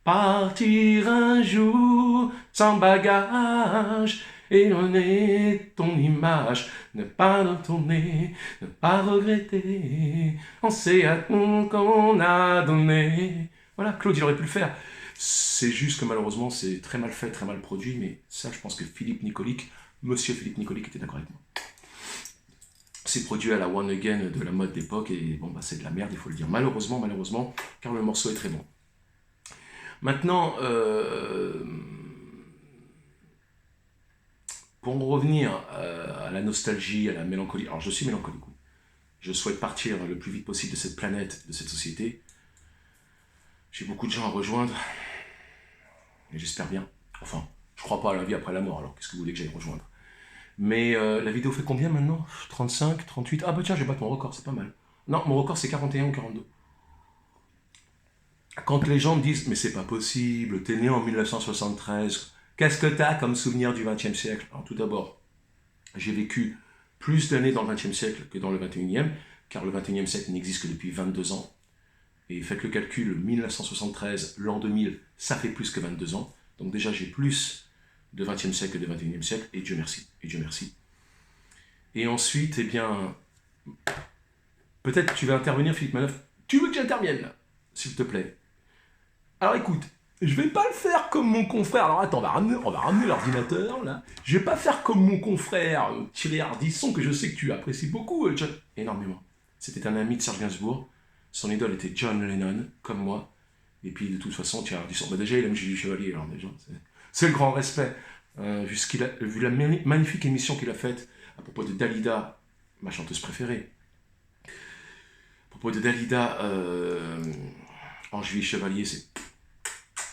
Partir un jour sans bagage, éloigner ton image, ne pas retourner, ne pas regretter, on sait à tout qu'on a donné. Voilà, Claude, il aurait pu le faire. C'est juste que malheureusement, c'est très mal fait, très mal produit, mais ça, je pense que Monsieur Philippe Nicolic était d'accord avec moi. C'est produit à la One Again de la mode d'époque, et bon, c'est de la merde, il faut le dire. Malheureusement, car le morceau est très bon. Maintenant, pour revenir à la nostalgie, à la mélancolie, alors je suis mélancolique, je souhaite partir le plus vite possible de cette planète, de cette société. J'ai beaucoup de gens à rejoindre, et j'espère bien. Enfin, je crois pas à la vie après la mort, alors qu'est-ce que vous voulez que j'aille rejoindre? Mais la vidéo fait combien maintenant? 35, 38? Ah bah tiens, je vais battre mon record, c'est pas mal. Non, mon record c'est 41 ou 42. Quand les gens me disent « Mais c'est pas possible, t'es né en 1973, qu'est-ce que t'as comme souvenir du XXe siècle ?» Alors tout d'abord, j'ai vécu plus d'années dans le XXe siècle que dans le XXIe, car le XXIe siècle n'existe que depuis 22 ans. Et faites le calcul, 1973, l'an 2000, ça fait plus que 22 ans. Donc déjà, j'ai plus de XXe siècle que de XXIe siècle, et Dieu merci, et Dieu merci. Et ensuite, eh bien, peut-être tu vas intervenir, Philippe Manœuvre. Tu veux que j'intervienne, là, s'il te plaît? Alors écoute, je vais pas le faire comme mon confrère. Alors attends, on va ramener l'ordinateur, là. Je vais pas faire comme mon confrère Thierry Ardisson, que je sais que tu apprécies beaucoup, John. Énormément. C'était un ami de Serge Gainsbourg. Son idole était John Lennon, comme moi. Et puis de toute façon, Thierry Ardisson, déjà il aime Julie Chevalier, alors déjà, c'est le grand respect. Vu la magnifique émission qu'il a faite à propos de Dalida, ma chanteuse préférée. À propos de Dalida, en Julie Chevalier, c'est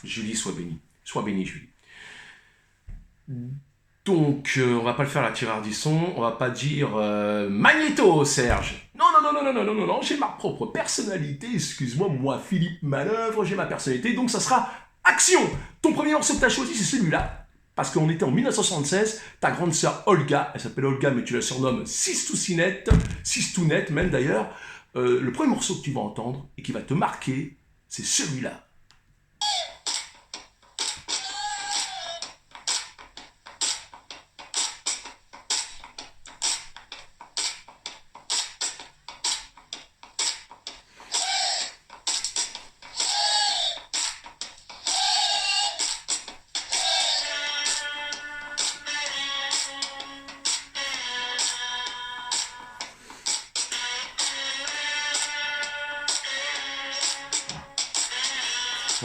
Julie, sois bénie. Sois bénie, Julie. Donc, on va pas le faire à la Thierry Ardisson, on va pas dire Magnéto, Serge. Non, j'ai ma propre personnalité, excuse-moi, moi, Philippe Manœuvre, j'ai ma personnalité, donc ça sera Action. Ton premier morceau que t'as choisi, c'est celui-là, parce qu'on était en 1976, ta grande sœur Olga, elle s'appelle Olga, mais tu la surnommes Sistoucinette, Sistounette même d'ailleurs, le premier morceau que tu vas entendre, et qui va te marquer, c'est celui-là.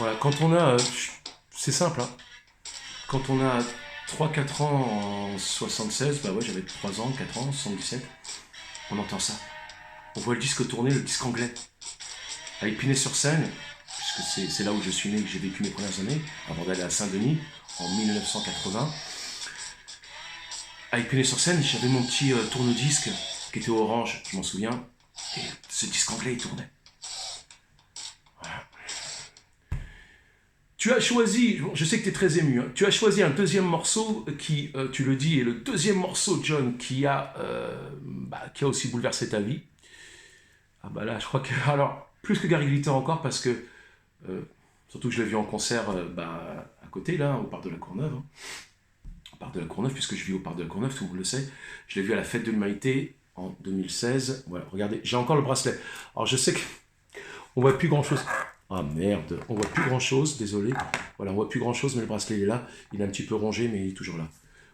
Voilà, quand on a... c'est simple, hein. Quand on a 3-4 ans en 76, bah ouais, j'avais 3 ans, 4 ans, 77, on entend ça. On voit le disque tourner, le disque anglais. À Épinay-sur-Seine, puisque c'est là où je suis né et que j'ai vécu mes premières années, avant d'aller à Saint-Denis, en 1980. À Épinay-sur-Seine, j'avais mon petit tourne-disque qui était orange, je m'en souviens, et ce disque anglais, il tournait. Voilà. Tu as choisi, je sais que tu es très ému, hein, tu as choisi un deuxième morceau qui, tu le dis, est le deuxième morceau, John, qui a aussi bouleversé ta vie. Ah bah là, je crois que... Alors, plus que Gary Glitter encore, parce que... surtout que je l'ai vu en concert à côté, là, au Parc de la Courneuve. Hein. Au Parc de la Courneuve, puisque je vis au Parc de la Courneuve, tout le monde le sait. Je l'ai vu à la Fête de l'Humanité en 2016. Voilà, regardez, j'ai encore le bracelet. Alors, je sais qu'on voit plus grand-chose. Ah merde, on voit plus grand-chose, désolé. Voilà, on voit plus grand-chose, mais le bracelet, il est là. Il est un petit peu rongé, mais il est toujours là.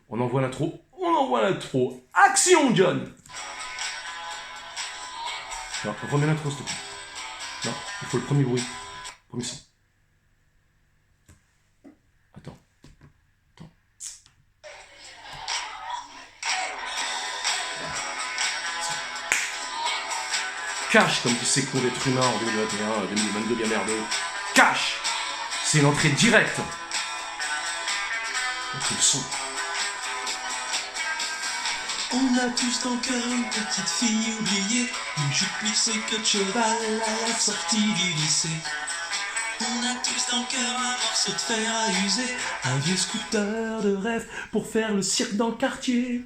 On envoie l'intro. On envoie l'intro. Action, John! Non, remets l'intro, s'il te plaît. Non, il faut le premier bruit. Premier son. Attends. Cash, comme tu sais qu'on d'être humain en 2021, 2022, bien merdeux. Cash! C'est une entrée directe. Donc, le son. On a tous dans le cœur une petite fille oubliée, une jupe plissée que de cheval à la sortie du lycée. On a tous dans le cœur un morceau de fer à user, un vieux scooter de rêve pour faire le cirque dans le quartier.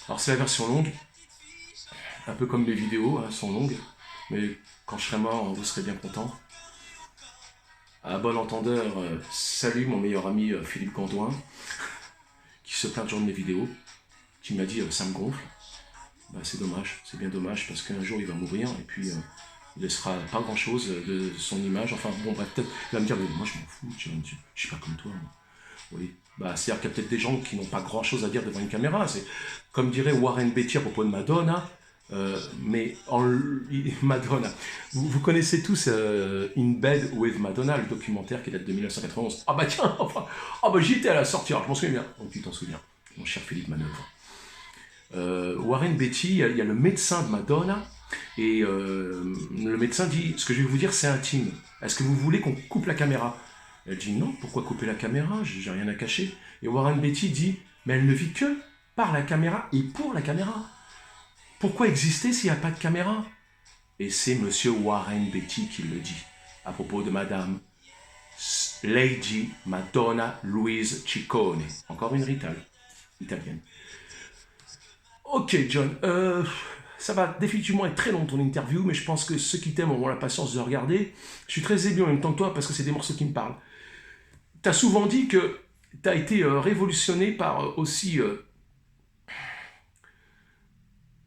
Alors c'est la version longue, un peu comme les vidéos, hein, sont longues, mais quand je serai mort, vous serez bien content. À bon entendeur, salut mon meilleur ami Philippe Candouin, qui se plaint toujours de mes vidéos, qui m'a dit ça me gonfle. Bah, c'est dommage, c'est bien dommage, parce qu'un jour il va mourir, et puis il laissera pas grand chose de son image. Enfin bon, bah, peut-être il va me dire, mais moi je m'en fous, je suis pas comme toi. Oui, bah, c'est-à-dire qu'il y a peut-être des gens qui n'ont pas grand chose à dire devant une caméra. C'est comme dirait Warren Beatty à propos de Madonna. Madonna. Vous connaissez tous In Bed with Madonna, le documentaire qui date de 1991. Ah bah tiens, enfin, j'y étais à la sortie, alors je m'en souviens bien. Oh, tu t'en souviens, mon cher Philippe Manœuvre. Warren Beatty, il y a le médecin de Madonna, et le médecin dit, ce que je vais vous dire c'est intime. Est-ce que vous voulez qu'on coupe la caméra? Elle dit non, pourquoi couper la caméra? J'ai rien à cacher. Et Warren Beatty dit, mais elle ne vit que par la caméra et pour la caméra. Pourquoi exister s'il n'y a pas de caméra? Et c'est monsieur Warren Beatty qui le dit, à propos de madame Lady Madonna Louise Ciccone. Encore une italienne. Ok, John, ça va définitivement être très long ton interview, mais je pense que ceux qui t'aiment auront la patience de regarder. Je suis très ému en même temps que toi, parce que c'est des morceaux qui me parlent. T'as souvent dit que t'as été révolutionné par aussi...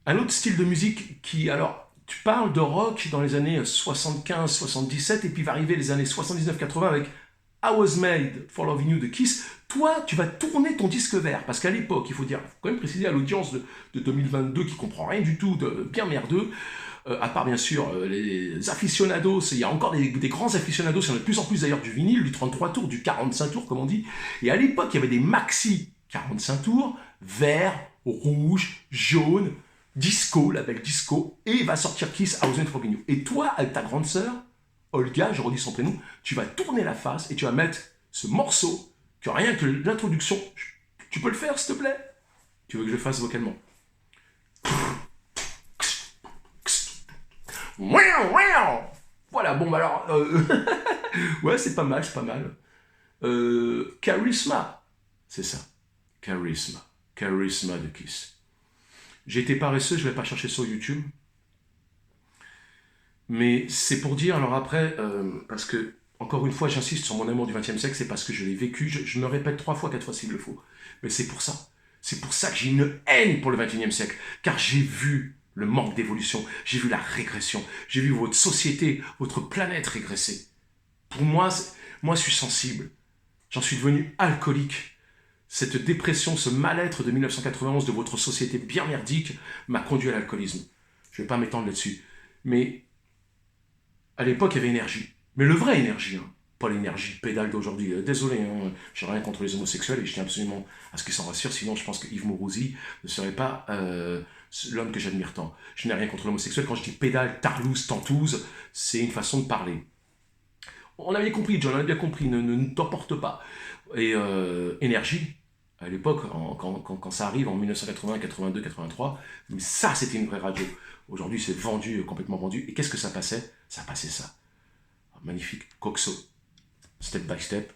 un autre style de musique qui, alors, tu parles de rock dans les années 75-77 et puis va arriver les années 79-80 avec I Was Made for Loving You de Kiss. Toi, tu vas tourner ton disque vert parce qu'à l'époque, il faut quand même préciser à l'audience de 2022 qui comprend rien du tout, de bien merdeux, à part bien sûr les aficionados, il y a encore des grands aficionados, il y en a de plus en plus d'ailleurs du vinyle, du 33 tours, du 45 tours comme on dit, et à l'époque, il y avait des maxi 45 tours, vert, rouge, jaune, disco, label disco, et va sortir Kiss I Was Made for Loving You. Et toi, avec ta grande sœur, Olga, je redis son prénom, tu vas tourner la face et tu vas mettre ce morceau, que rien que l'introduction, tu peux le faire s'il te plaît? Tu veux que je le fasse vocalement? Voilà, bon, bah alors, ouais, c'est pas mal, Charisma, c'est ça, Charisma de Kiss. J'ai été paresseux, je vais pas chercher sur YouTube. Mais c'est pour dire, alors après, parce que, encore une fois, j'insiste sur mon amour du XXe siècle, c'est parce que je l'ai vécu, je me répète 3 fois, 4 fois s'il le faut. Mais c'est pour ça. C'est pour ça que j'ai une haine pour le XXIe siècle. Car j'ai vu le manque d'évolution, j'ai vu la régression, j'ai vu votre société, votre planète régresser. Pour moi, je suis sensible. J'en suis devenu alcoolique. Cette dépression, ce mal-être de 1991 de votre société bien merdique m'a conduit à l'alcoolisme. Je ne vais pas m'étendre là-dessus. Mais À l'époque, il y avait énergie. Mais le vrai énergie, hein. Pas l'énergie pédale d'aujourd'hui. Désolé, hein, j'ai rien contre les homosexuels et je tiens absolument à ce qu'ils s'en rassurent, sinon je pense que Yves Mourouzi ne serait pas l'homme que j'admire tant. Je n'ai rien contre l'homosexuel. Quand je dis pédale, tarlouse, tantouze, c'est une façon de parler. On avait compris, John, on a bien compris, ne t'emporte pas. Et énergie, à l'époque, quand ça arrive en 1980, 82, 83, mais ça c'était une vraie radio. Aujourd'hui c'est vendu, complètement vendu. Et qu'est-ce que ça passait? Ça passait ça. Magnifique, Coxo, Step by Step.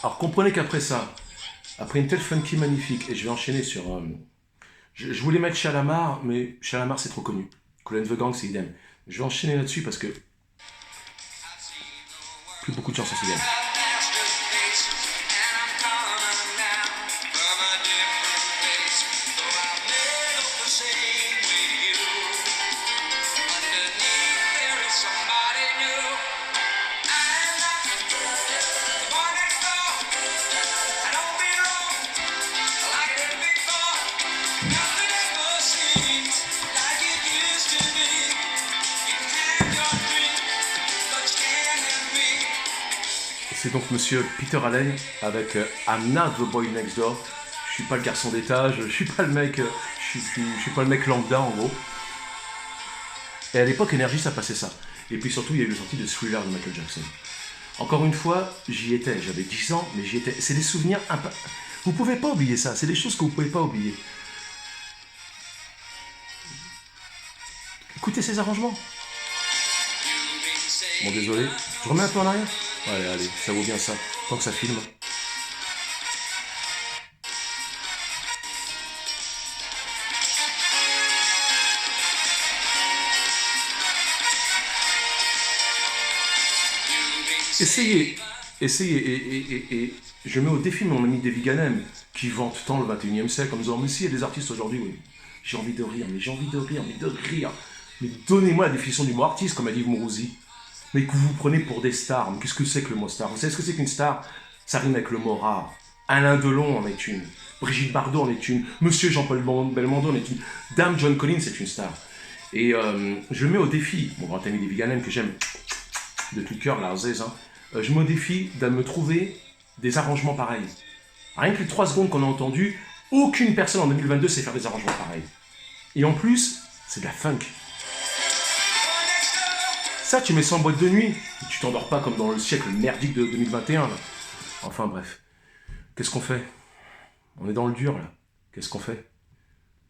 Alors comprenez qu'après ça, après une telle funky magnifique, et je vais enchaîner sur... je voulais mettre Shalamar, mais Shalamar c'est trop connu. Kool and the Gang c'est idem. Je vais enchaîner là-dessus parce que... plus beaucoup de chansons c'est idem. C'est donc monsieur Peter Allen avec I'm Not the Boy Next Door. Je suis pas le garçon d'étage, je suis pas le mec, je suis pas le mec lambda en gros. Et à l'époque, Énergie, ça passait ça. Et puis surtout, il y a eu la sortie de Thriller de Michael Jackson. Encore une fois, j'y étais, j'avais 10 ans, mais j'y étais. C'est des souvenirs vous pouvez pas oublier ça, c'est des choses que vous pouvez pas oublier. Écoutez ces arrangements. Bon, désolé. Je remets un peu en arrière. Allez, ça vaut bien ça. Tant que ça filme. Essayez, et je mets au défi mon ami Davy Ganem, qui vante tant le 21e siècle, en disant, mais si, il y a des artistes aujourd'hui, oui, j'ai envie de rire, mais donnez-moi la définition du mot artiste, comme a dit Yves Mourouzi. Mais que vous prenez pour des stars. Mais qu'est-ce que c'est que le mot star? Vous savez ce que c'est qu'une star? Ça rime avec le mot rare. Alain Delon en est une. Brigitte Bardot en est une. Monsieur Jean-Paul Belmondo en est une. Dame John Collins c'est une star. Et je mets au défi, mon grand ami Davy Ganem, que j'aime de tout cœur, la Zez, hein, je mets au défi de me trouver des arrangements pareils. Rien que les 3 secondes qu'on a entendues, aucune personne en 2022 sait faire des arrangements pareils. Et en plus, c'est de la funk. Ça, tu mets ça en boîte de nuit. Tu t'endors pas comme dans le siècle merdique de 2021. Là. Enfin, bref. Qu'est-ce qu'on fait? On est dans le dur, là. Qu'est-ce qu'on fait?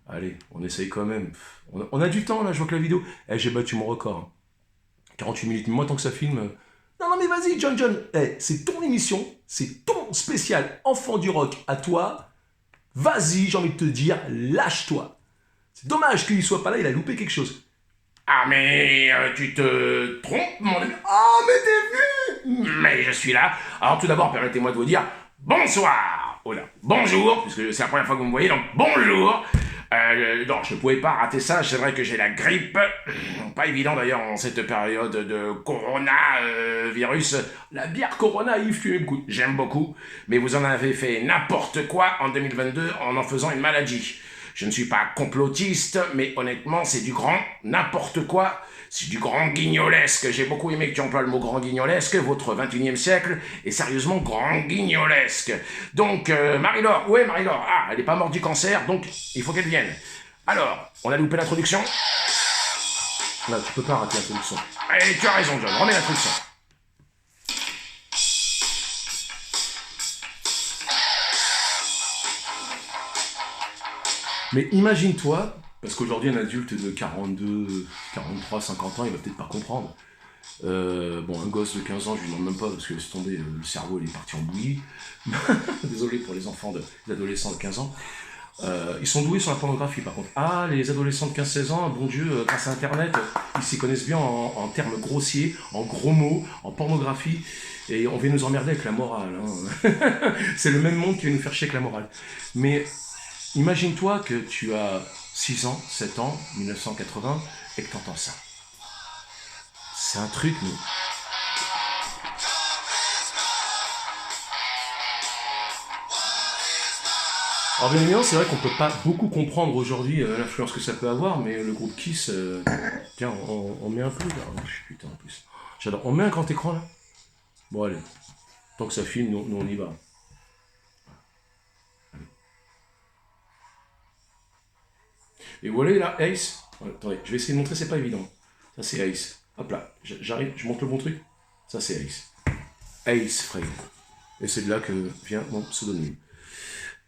Allez, on essaye quand même. On a du temps, là, je vois que la vidéo... j'ai battu mon record. 48 minutes. Mais moi, tant que ça filme... Non, mais vas-y, John. C'est ton émission. C'est ton spécial enfant du rock à toi. Vas-y, j'ai envie de te dire, lâche-toi. C'est dommage qu'il soit pas là, il a loupé quelque chose. Ah mais tu te trompes mon ami. Ah mais t'es venu. Mais je suis là. Alors tout d'abord permettez-moi de vous dire bonsoir. Oh là, bonjour, puisque c'est la première fois que vous me voyez, donc bonjour. Non, je ne pouvais pas rater ça, c'est vrai que j'ai la grippe. Pas évident d'ailleurs en cette période de coronavirus. La bière Corona, Yves, tu m'écoutes, j'aime beaucoup. Mais vous en avez fait n'importe quoi en 2022 en faisant une maladie. Je ne suis pas complotiste, mais honnêtement, c'est du grand n'importe quoi. C'est du grand guignolesque. J'ai beaucoup aimé que tu emploies le mot grand guignolesque. Votre 21e siècle est sérieusement grand guignolesque. Donc, Marie-Laure, où est Marie-Laure? Ah, elle n'est pas morte du cancer, donc il faut qu'elle vienne. Alors, on a loupé l'introduction? Là, tu peux pas rater l'introduction. Allez, tu as raison, John, remets l'introduction. Mais imagine-toi, parce qu'aujourd'hui un adulte de 42, 43, 50 ans, il va peut-être pas comprendre. Bon, un gosse de 15 ans, je lui demande même pas, parce que laisse tomber, le cerveau il est parti en bouillie. Désolé pour les enfants, les adolescents de 15 ans. Ils sont doués sur la pornographie, par contre. Ah, les adolescents de 15-16 ans, bon Dieu, grâce à Internet, ils s'y connaissent bien en termes grossiers, en gros mots, en pornographie. Et on vient nous emmerder avec la morale. Hein. C'est le même monde qui va nous faire chier avec la morale. Mais imagine-toi que tu as 6 ans, 7 ans, 1980, et que tu entends ça. C'est un truc, mais... Alors bien évidemment, c'est vrai qu'on peut pas beaucoup comprendre aujourd'hui l'influence que ça peut avoir, mais le groupe Kiss, tiens, on met un peu là. Oh, putain, en plus. J'adore. On met un grand écran là. Bon allez, tant que ça filme, nous on y va. Allez. Et voilà là, Ace. Ouais, attendez, je vais essayer de montrer, c'est pas évident. Ça c'est Ace. Hop là, j'arrive, je montre le bon truc. Ça c'est Ace. Ace Frehley. Et c'est de là que vient mon pseudonyme.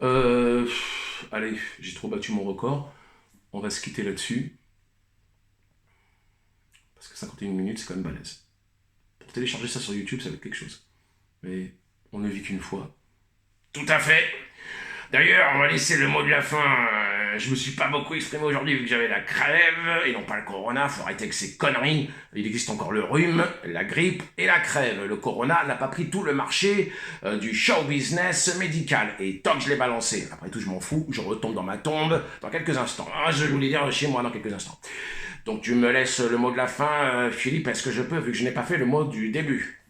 Allez, j'ai trop battu mon record. On va se quitter là-dessus. Parce que 51 minutes, c'est quand même balèze. Pour télécharger ça sur YouTube, ça va être quelque chose. Mais on ne vit qu'une fois. Tout à fait. D'ailleurs, on va laisser le mot de la fin. Je me suis pas beaucoup exprimé aujourd'hui vu que j'avais la crève et non pas le corona. Faut arrêter avec ces conneries. Il existe encore le rhume, la grippe et la crève. Le corona n'a pas pris tout le marché du show business médical. Et tant que je l'ai balancé, après tout je m'en fous, je retombe dans ma tombe dans quelques instants. Ah, je voulais dire chez moi dans quelques instants. Donc tu me laisses le mot de la fin, Philippe, est-ce que je peux vu que je n'ai pas fait le mot du début?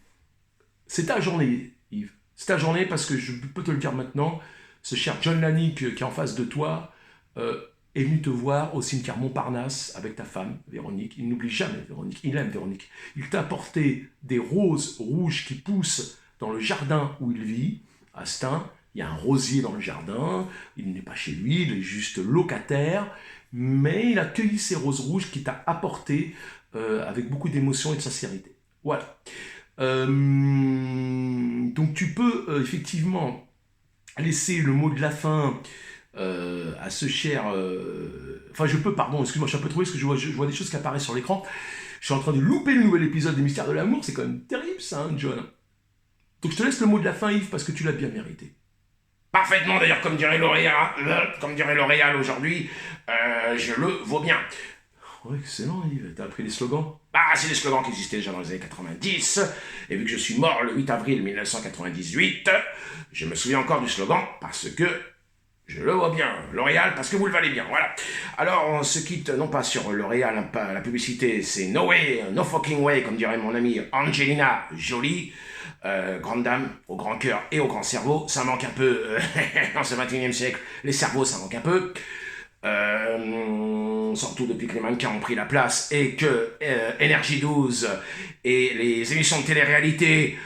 C'est ta journée, Yves. C'est ta journée parce que je peux te le dire maintenant. Ce cher John Lannick qui est en face de toi est venu te voir au cimetière Montparnasse avec ta femme, Véronique. Il n'oublie jamais Véronique, il aime Véronique. Il t'a apporté des roses rouges qui poussent dans le jardin où il vit, à Stein. Il y a un rosier dans le jardin, il n'est pas chez lui, il est juste locataire, mais il a cueilli ces roses rouges qu'il t'a apportées avec beaucoup d'émotion et de sincérité. Voilà. Donc tu peux effectivement laisser le mot de la fin à ce cher... Enfin, je peux, pardon, excuse-moi, je suis un peu trouvé parce que je vois des choses qui apparaissent sur l'écran. Je suis en train de louper le nouvel épisode des Mystères de l'amour. C'est quand même terrible, ça, hein, John. Donc, je te laisse le mot de la fin, Yves, parce que tu l'as bien mérité. Parfaitement, d'ailleurs, comme dirait L'Oréal aujourd'hui, je le vaux bien. Ouais, excellent, Yves. T'as appris les slogans? Ah, c'est des slogans qui existaient déjà dans les années 90, et vu que je suis mort le 8 avril 1998, je me souviens encore du slogan, parce que je le vois bien, L'Oréal, parce que vous le valez bien, voilà. Alors, on se quitte, non pas sur L'Oréal, la publicité, c'est no way, no fucking way, comme dirait mon amie Angelina Jolie, grande dame, au grand cœur et au grand cerveau, ça manque un peu, dans ce 21e siècle, les cerveaux, ça manque un peu. Surtout depuis que les mannequins ont pris la place et que Énergie 12 et les émissions de télé-réalité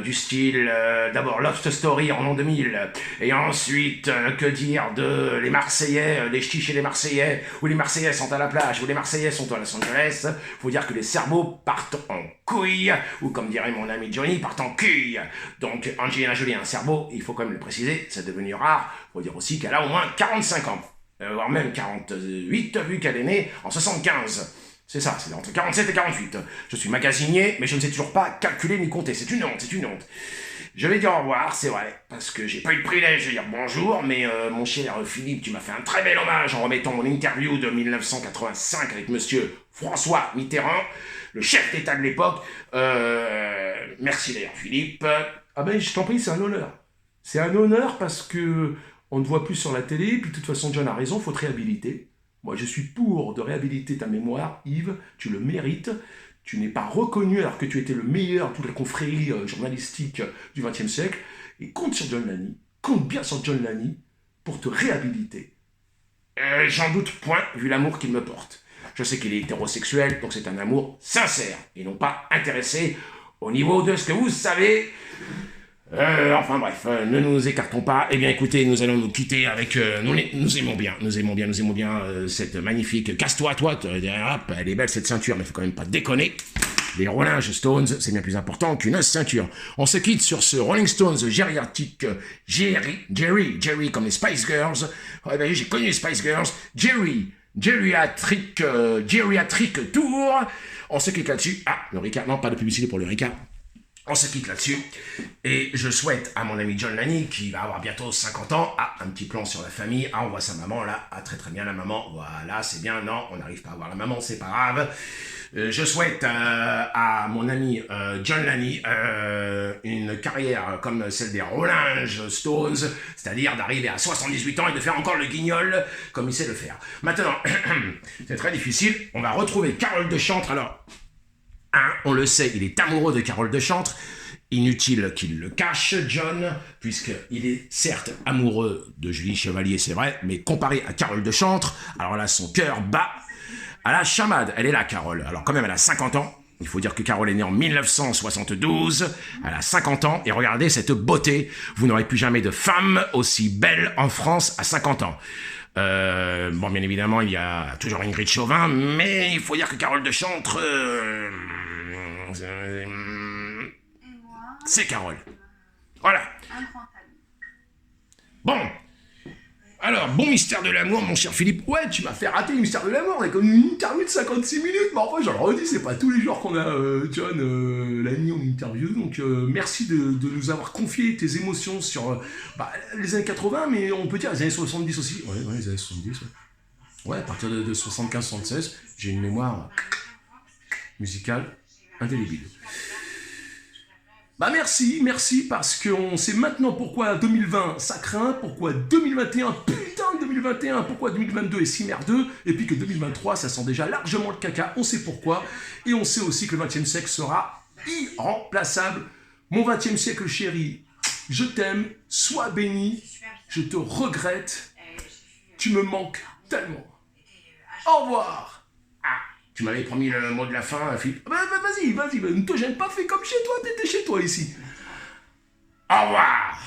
du style d'abord Love Story en l'an 2000 et ensuite que dire de les Marseillais, les ch'tis chez les Marseillais, où les Marseillais sont à la plage, où les Marseillais sont à Los Angeles, faut dire que les cerveaux partent en couille, ou comme dirait mon ami Johnny, partent en cuille. Donc Angelina Jolie a un cerveau, il faut quand même le préciser, c'est devenu rare, faut dire aussi qu'elle a au moins 45 ans. Voire même 48, vu qu'elle est née en 75. C'est ça, c'est entre 47 et 48. Je suis magasinier, mais je ne sais toujours pas calculer ni compter. C'est une honte, c'est une honte. Je vais dire au revoir, c'est vrai, parce que j'ai pas eu le privilège de dire bonjour, mais mon cher Philippe, tu m'as fait un très bel hommage en remettant mon interview de 1985 avec monsieur François Mitterrand, le chef d'État de l'époque. Merci d'ailleurs, Philippe. Ah ben, je t'en prie, c'est un honneur. C'est un honneur parce que on ne voit plus sur la télé, puis de toute façon, John a raison, il faut te réhabiliter. Moi, je suis pour de réhabiliter ta mémoire, Yves, tu le mérites. Tu n'es pas reconnu alors que tu étais le meilleur de toute la confrérie journalistique du XXe siècle. Et compte sur John Lanny, compte bien sur John Lanny pour te réhabiliter. J'en doute point, vu l'amour qu'il me porte. Je sais qu'il est hétérosexuel, donc c'est un amour sincère, et non pas intéressé au niveau de ce que vous savez... enfin bref, ne nous écartons pas. Eh bien écoutez, nous allons nous quitter avec... nous aimons bien cette magnifique... Casse-toi, toi, hop, elle est belle cette ceinture, mais faut quand même pas déconner. Les Rolling Stones, c'est bien plus important qu'une ceinture. On se quitte sur ce Rolling Stones gériatrique... Jerry, comme les Spice Girls. Ouais, ben, j'ai connu les Spice Girls. Gériatrique tour. On se quitte là-dessus. Ah, le Ricard, non, pas de publicité pour le Ricard. On se quitte là-dessus. Et je souhaite à mon ami John Lanny, qui va avoir bientôt 50 ans, un petit plan sur la famille. On voit sa maman là. Très très bien la maman. Voilà, c'est bien. Non, on n'arrive pas à voir la maman, c'est pas grave. Je souhaite à mon ami John Lanny une carrière comme celle des Rolling Stones, c'est-à-dire d'arriver à 78 ans et de faire encore le guignol comme il sait le faire. Maintenant, c'est très difficile. On va retrouver Carole de Chantre. Alors, on le sait, il est amoureux de Carole de Chantre. Inutile qu'il le cache, John, puisqu'il est certes amoureux de Julie Chevalier, c'est vrai, mais comparé à Carole de Chantre, alors là, son cœur bat à la chamade. Elle est là, Carole. Alors quand même, elle a 50 ans. Il faut dire que Carole est née en 1972. Elle a 50 ans. Et regardez cette beauté. Vous n'aurez plus jamais de femme aussi belle en France à 50 ans. Bon, bien évidemment, il y a toujours Ingrid Chauvin, mais il faut dire que Carole de Chantre... c'est Carole. Voilà. Bon. Alors, bon mystère de l'amour, mon cher Philippe. Ouais, tu m'as fait rater le mystère de l'amour. On est comme une interview de 56 minutes. Mais enfin, je le redis, c'est pas tous les jours qu'on a John Lanny en interview. Donc, merci de nous avoir confié tes émotions sur les années 80, mais on peut dire les années 70 aussi. Ouais, les années 70, ouais. Ouais, à partir de 75-76, j'ai une mémoire musicale indélébile. Merci, parce qu'on sait maintenant pourquoi 2020 ça craint, pourquoi 2021, putain de 2021, pourquoi 2022 est si merdeux, et puis que 2023 ça sent déjà largement le caca, on sait pourquoi, et on sait aussi que le 20e siècle sera irremplaçable. Mon 20e siècle chéri, je t'aime, sois béni, je te regrette, tu me manques tellement. Au revoir. Tu m'avais promis le mot de la fin, Philippe. Vas-y, ne te gêne pas, fais comme chez toi, t'étais chez toi ici. Au revoir.